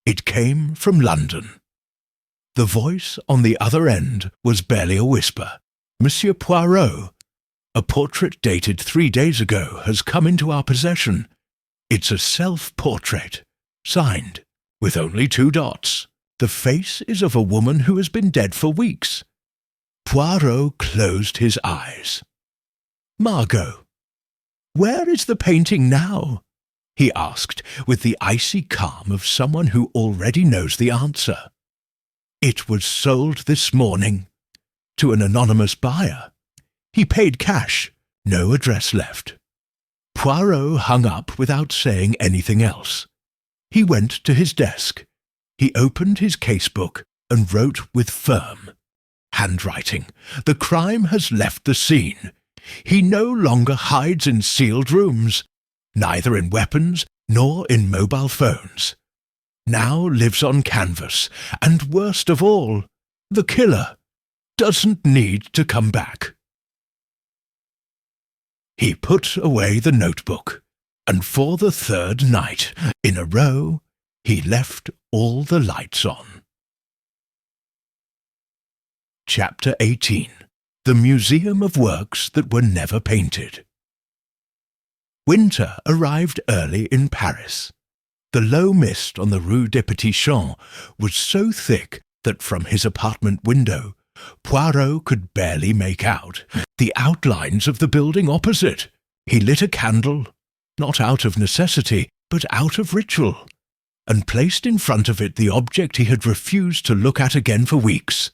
It came from London. The voice on the other end was barely a whisper. Monsieur Poirot, a portrait dated 3 days ago has come into our possession. It's a self-portrait, signed, with only 2 dots. The face is of a woman who has been dead for weeks. Poirot closed his eyes. Margot. Where is the painting now? He asked with the icy calm of someone who already knows the answer. It was sold this morning to an anonymous buyer. He paid cash, no address left. Poirot hung up without saying anything else. He went to his desk. He opened his casebook and wrote with firm handwriting. The crime has left the scene. He no longer hides in sealed rooms, neither in weapons nor in mobile phones. Now lives on canvas, and worst of all, the killer doesn't need to come back. He put away the notebook, and for the 3rd night in a row, he left all the lights on. Chapter 18. The Museum of Works That Were Never Painted. Winter arrived early in Paris. The low mist on the Rue des Petits Champs was so thick that from his apartment window, Poirot could barely make out the outlines of the building opposite. He lit a candle, not out of necessity, but out of ritual, and placed in front of it the object he had refused to look at again for weeks.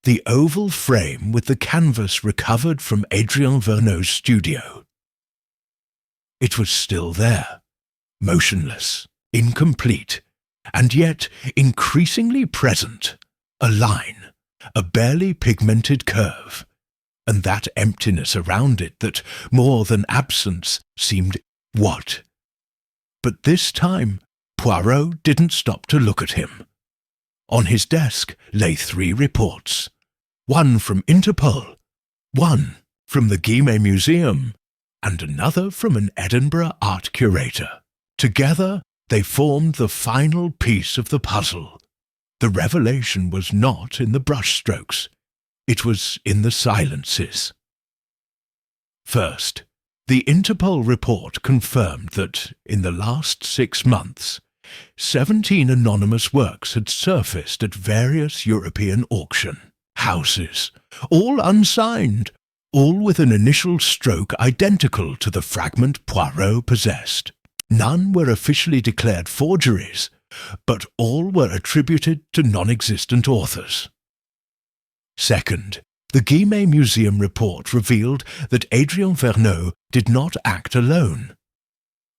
The oval frame with the canvas recovered from Adrien Verneux's studio. It was still there, motionless, incomplete, and yet increasingly present, a line, a barely pigmented curve, and that emptiness around it that, more than absence, seemed what? But this time, Poirot didn't stop to look at him. On his desk lay 3 reports, one from Interpol, one from the Guimet Museum, and another from an Edinburgh art curator. Together, they formed the final piece of the puzzle. The revelation was not in the brushstrokes. It was in the silences. First, the Interpol report confirmed that, in the last 6 months, 17 anonymous works had surfaced at various European auction houses, all unsigned, all with an initial stroke identical to the fragment Poirot possessed. None were officially declared forgeries, but all were attributed to non-existent authors. Second, the Guimet Museum report revealed that Adrien Verneux did not act alone.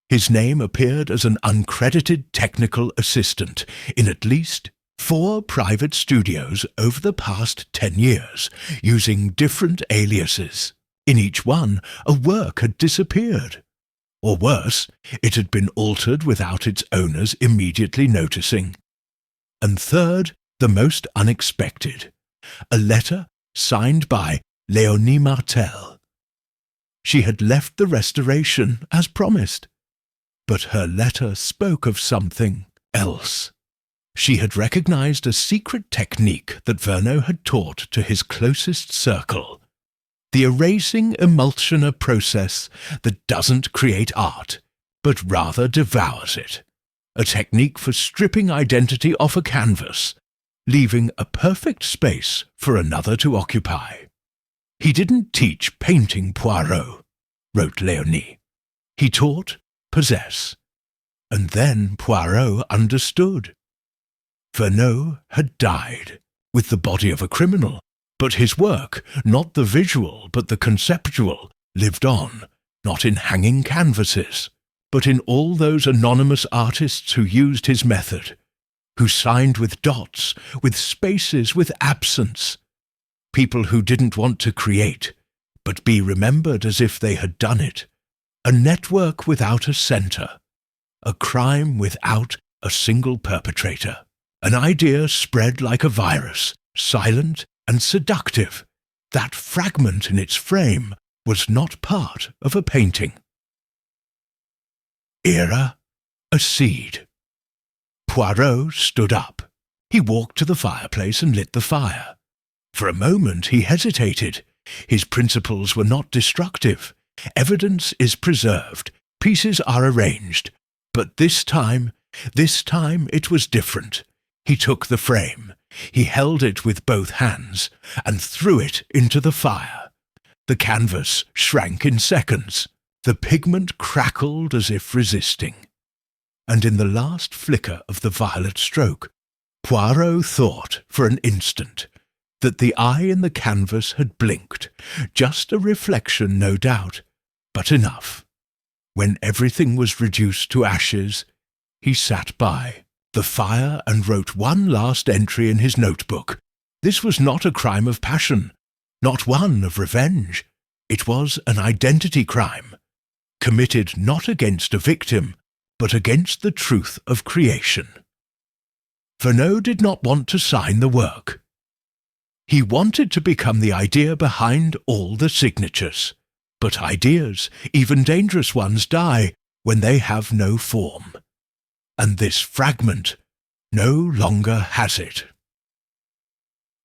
His name appeared as an uncredited technical assistant in at least 4 private studios over the past 10 years, using different aliases. In each one, a work had disappeared. Or worse, it had been altered without its owners immediately noticing. And third, the most unexpected, a letter signed by Léonie Martel. She had left the restoration as promised, but her letter spoke of something else. She had recognized a secret technique that Verneux had taught to his closest circle, the erasing emulsioner process that doesn't create art, but rather devours it, a technique for stripping identity off a canvas, leaving a perfect space for another to occupy. He didn't teach painting Poirot, wrote Léonie. He taught possess. And then Poirot understood. Verneux had died, with the body of a criminal, but his work, not the visual but the conceptual, lived on, not in hanging canvases, but in all those anonymous artists who used his method, who signed with dots, with spaces, with absence, people who didn't want to create, but be remembered as if they had done it, a network without a centre, a crime without a single perpetrator, an idea spread like a virus, silent and seductive. That fragment in its frame was not part of a painting. Era, a seed. Poirot stood up. He walked to the fireplace and lit the fire. For a moment he hesitated. His principles were not destructive. Evidence is preserved. Pieces are arranged. But this time it was different. He took the frame. He held it with both hands and threw it into the fire. The canvas shrank in seconds. The pigment crackled as if resisting. And in the last flicker of the violet stroke, Poirot thought for an instant that the eye in the canvas had blinked, just a reflection, no doubt, but enough. When everything was reduced to ashes, he sat by the fire and wrote one last entry in his notebook. This was not a crime of passion, not one of revenge. It was an identity crime, committed not against a victim, but against the truth of creation. Verneau did not want to sign the work. He wanted to become the idea behind all the signatures. But ideas, even dangerous ones, die when they have no form. And this fragment no longer has it.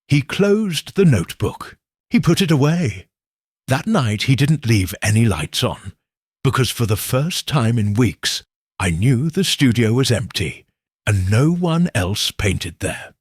He closed the notebook. He put it away. That night he didn't leave any lights on, because for the first time in weeks I knew the studio was empty, and no one else painted there.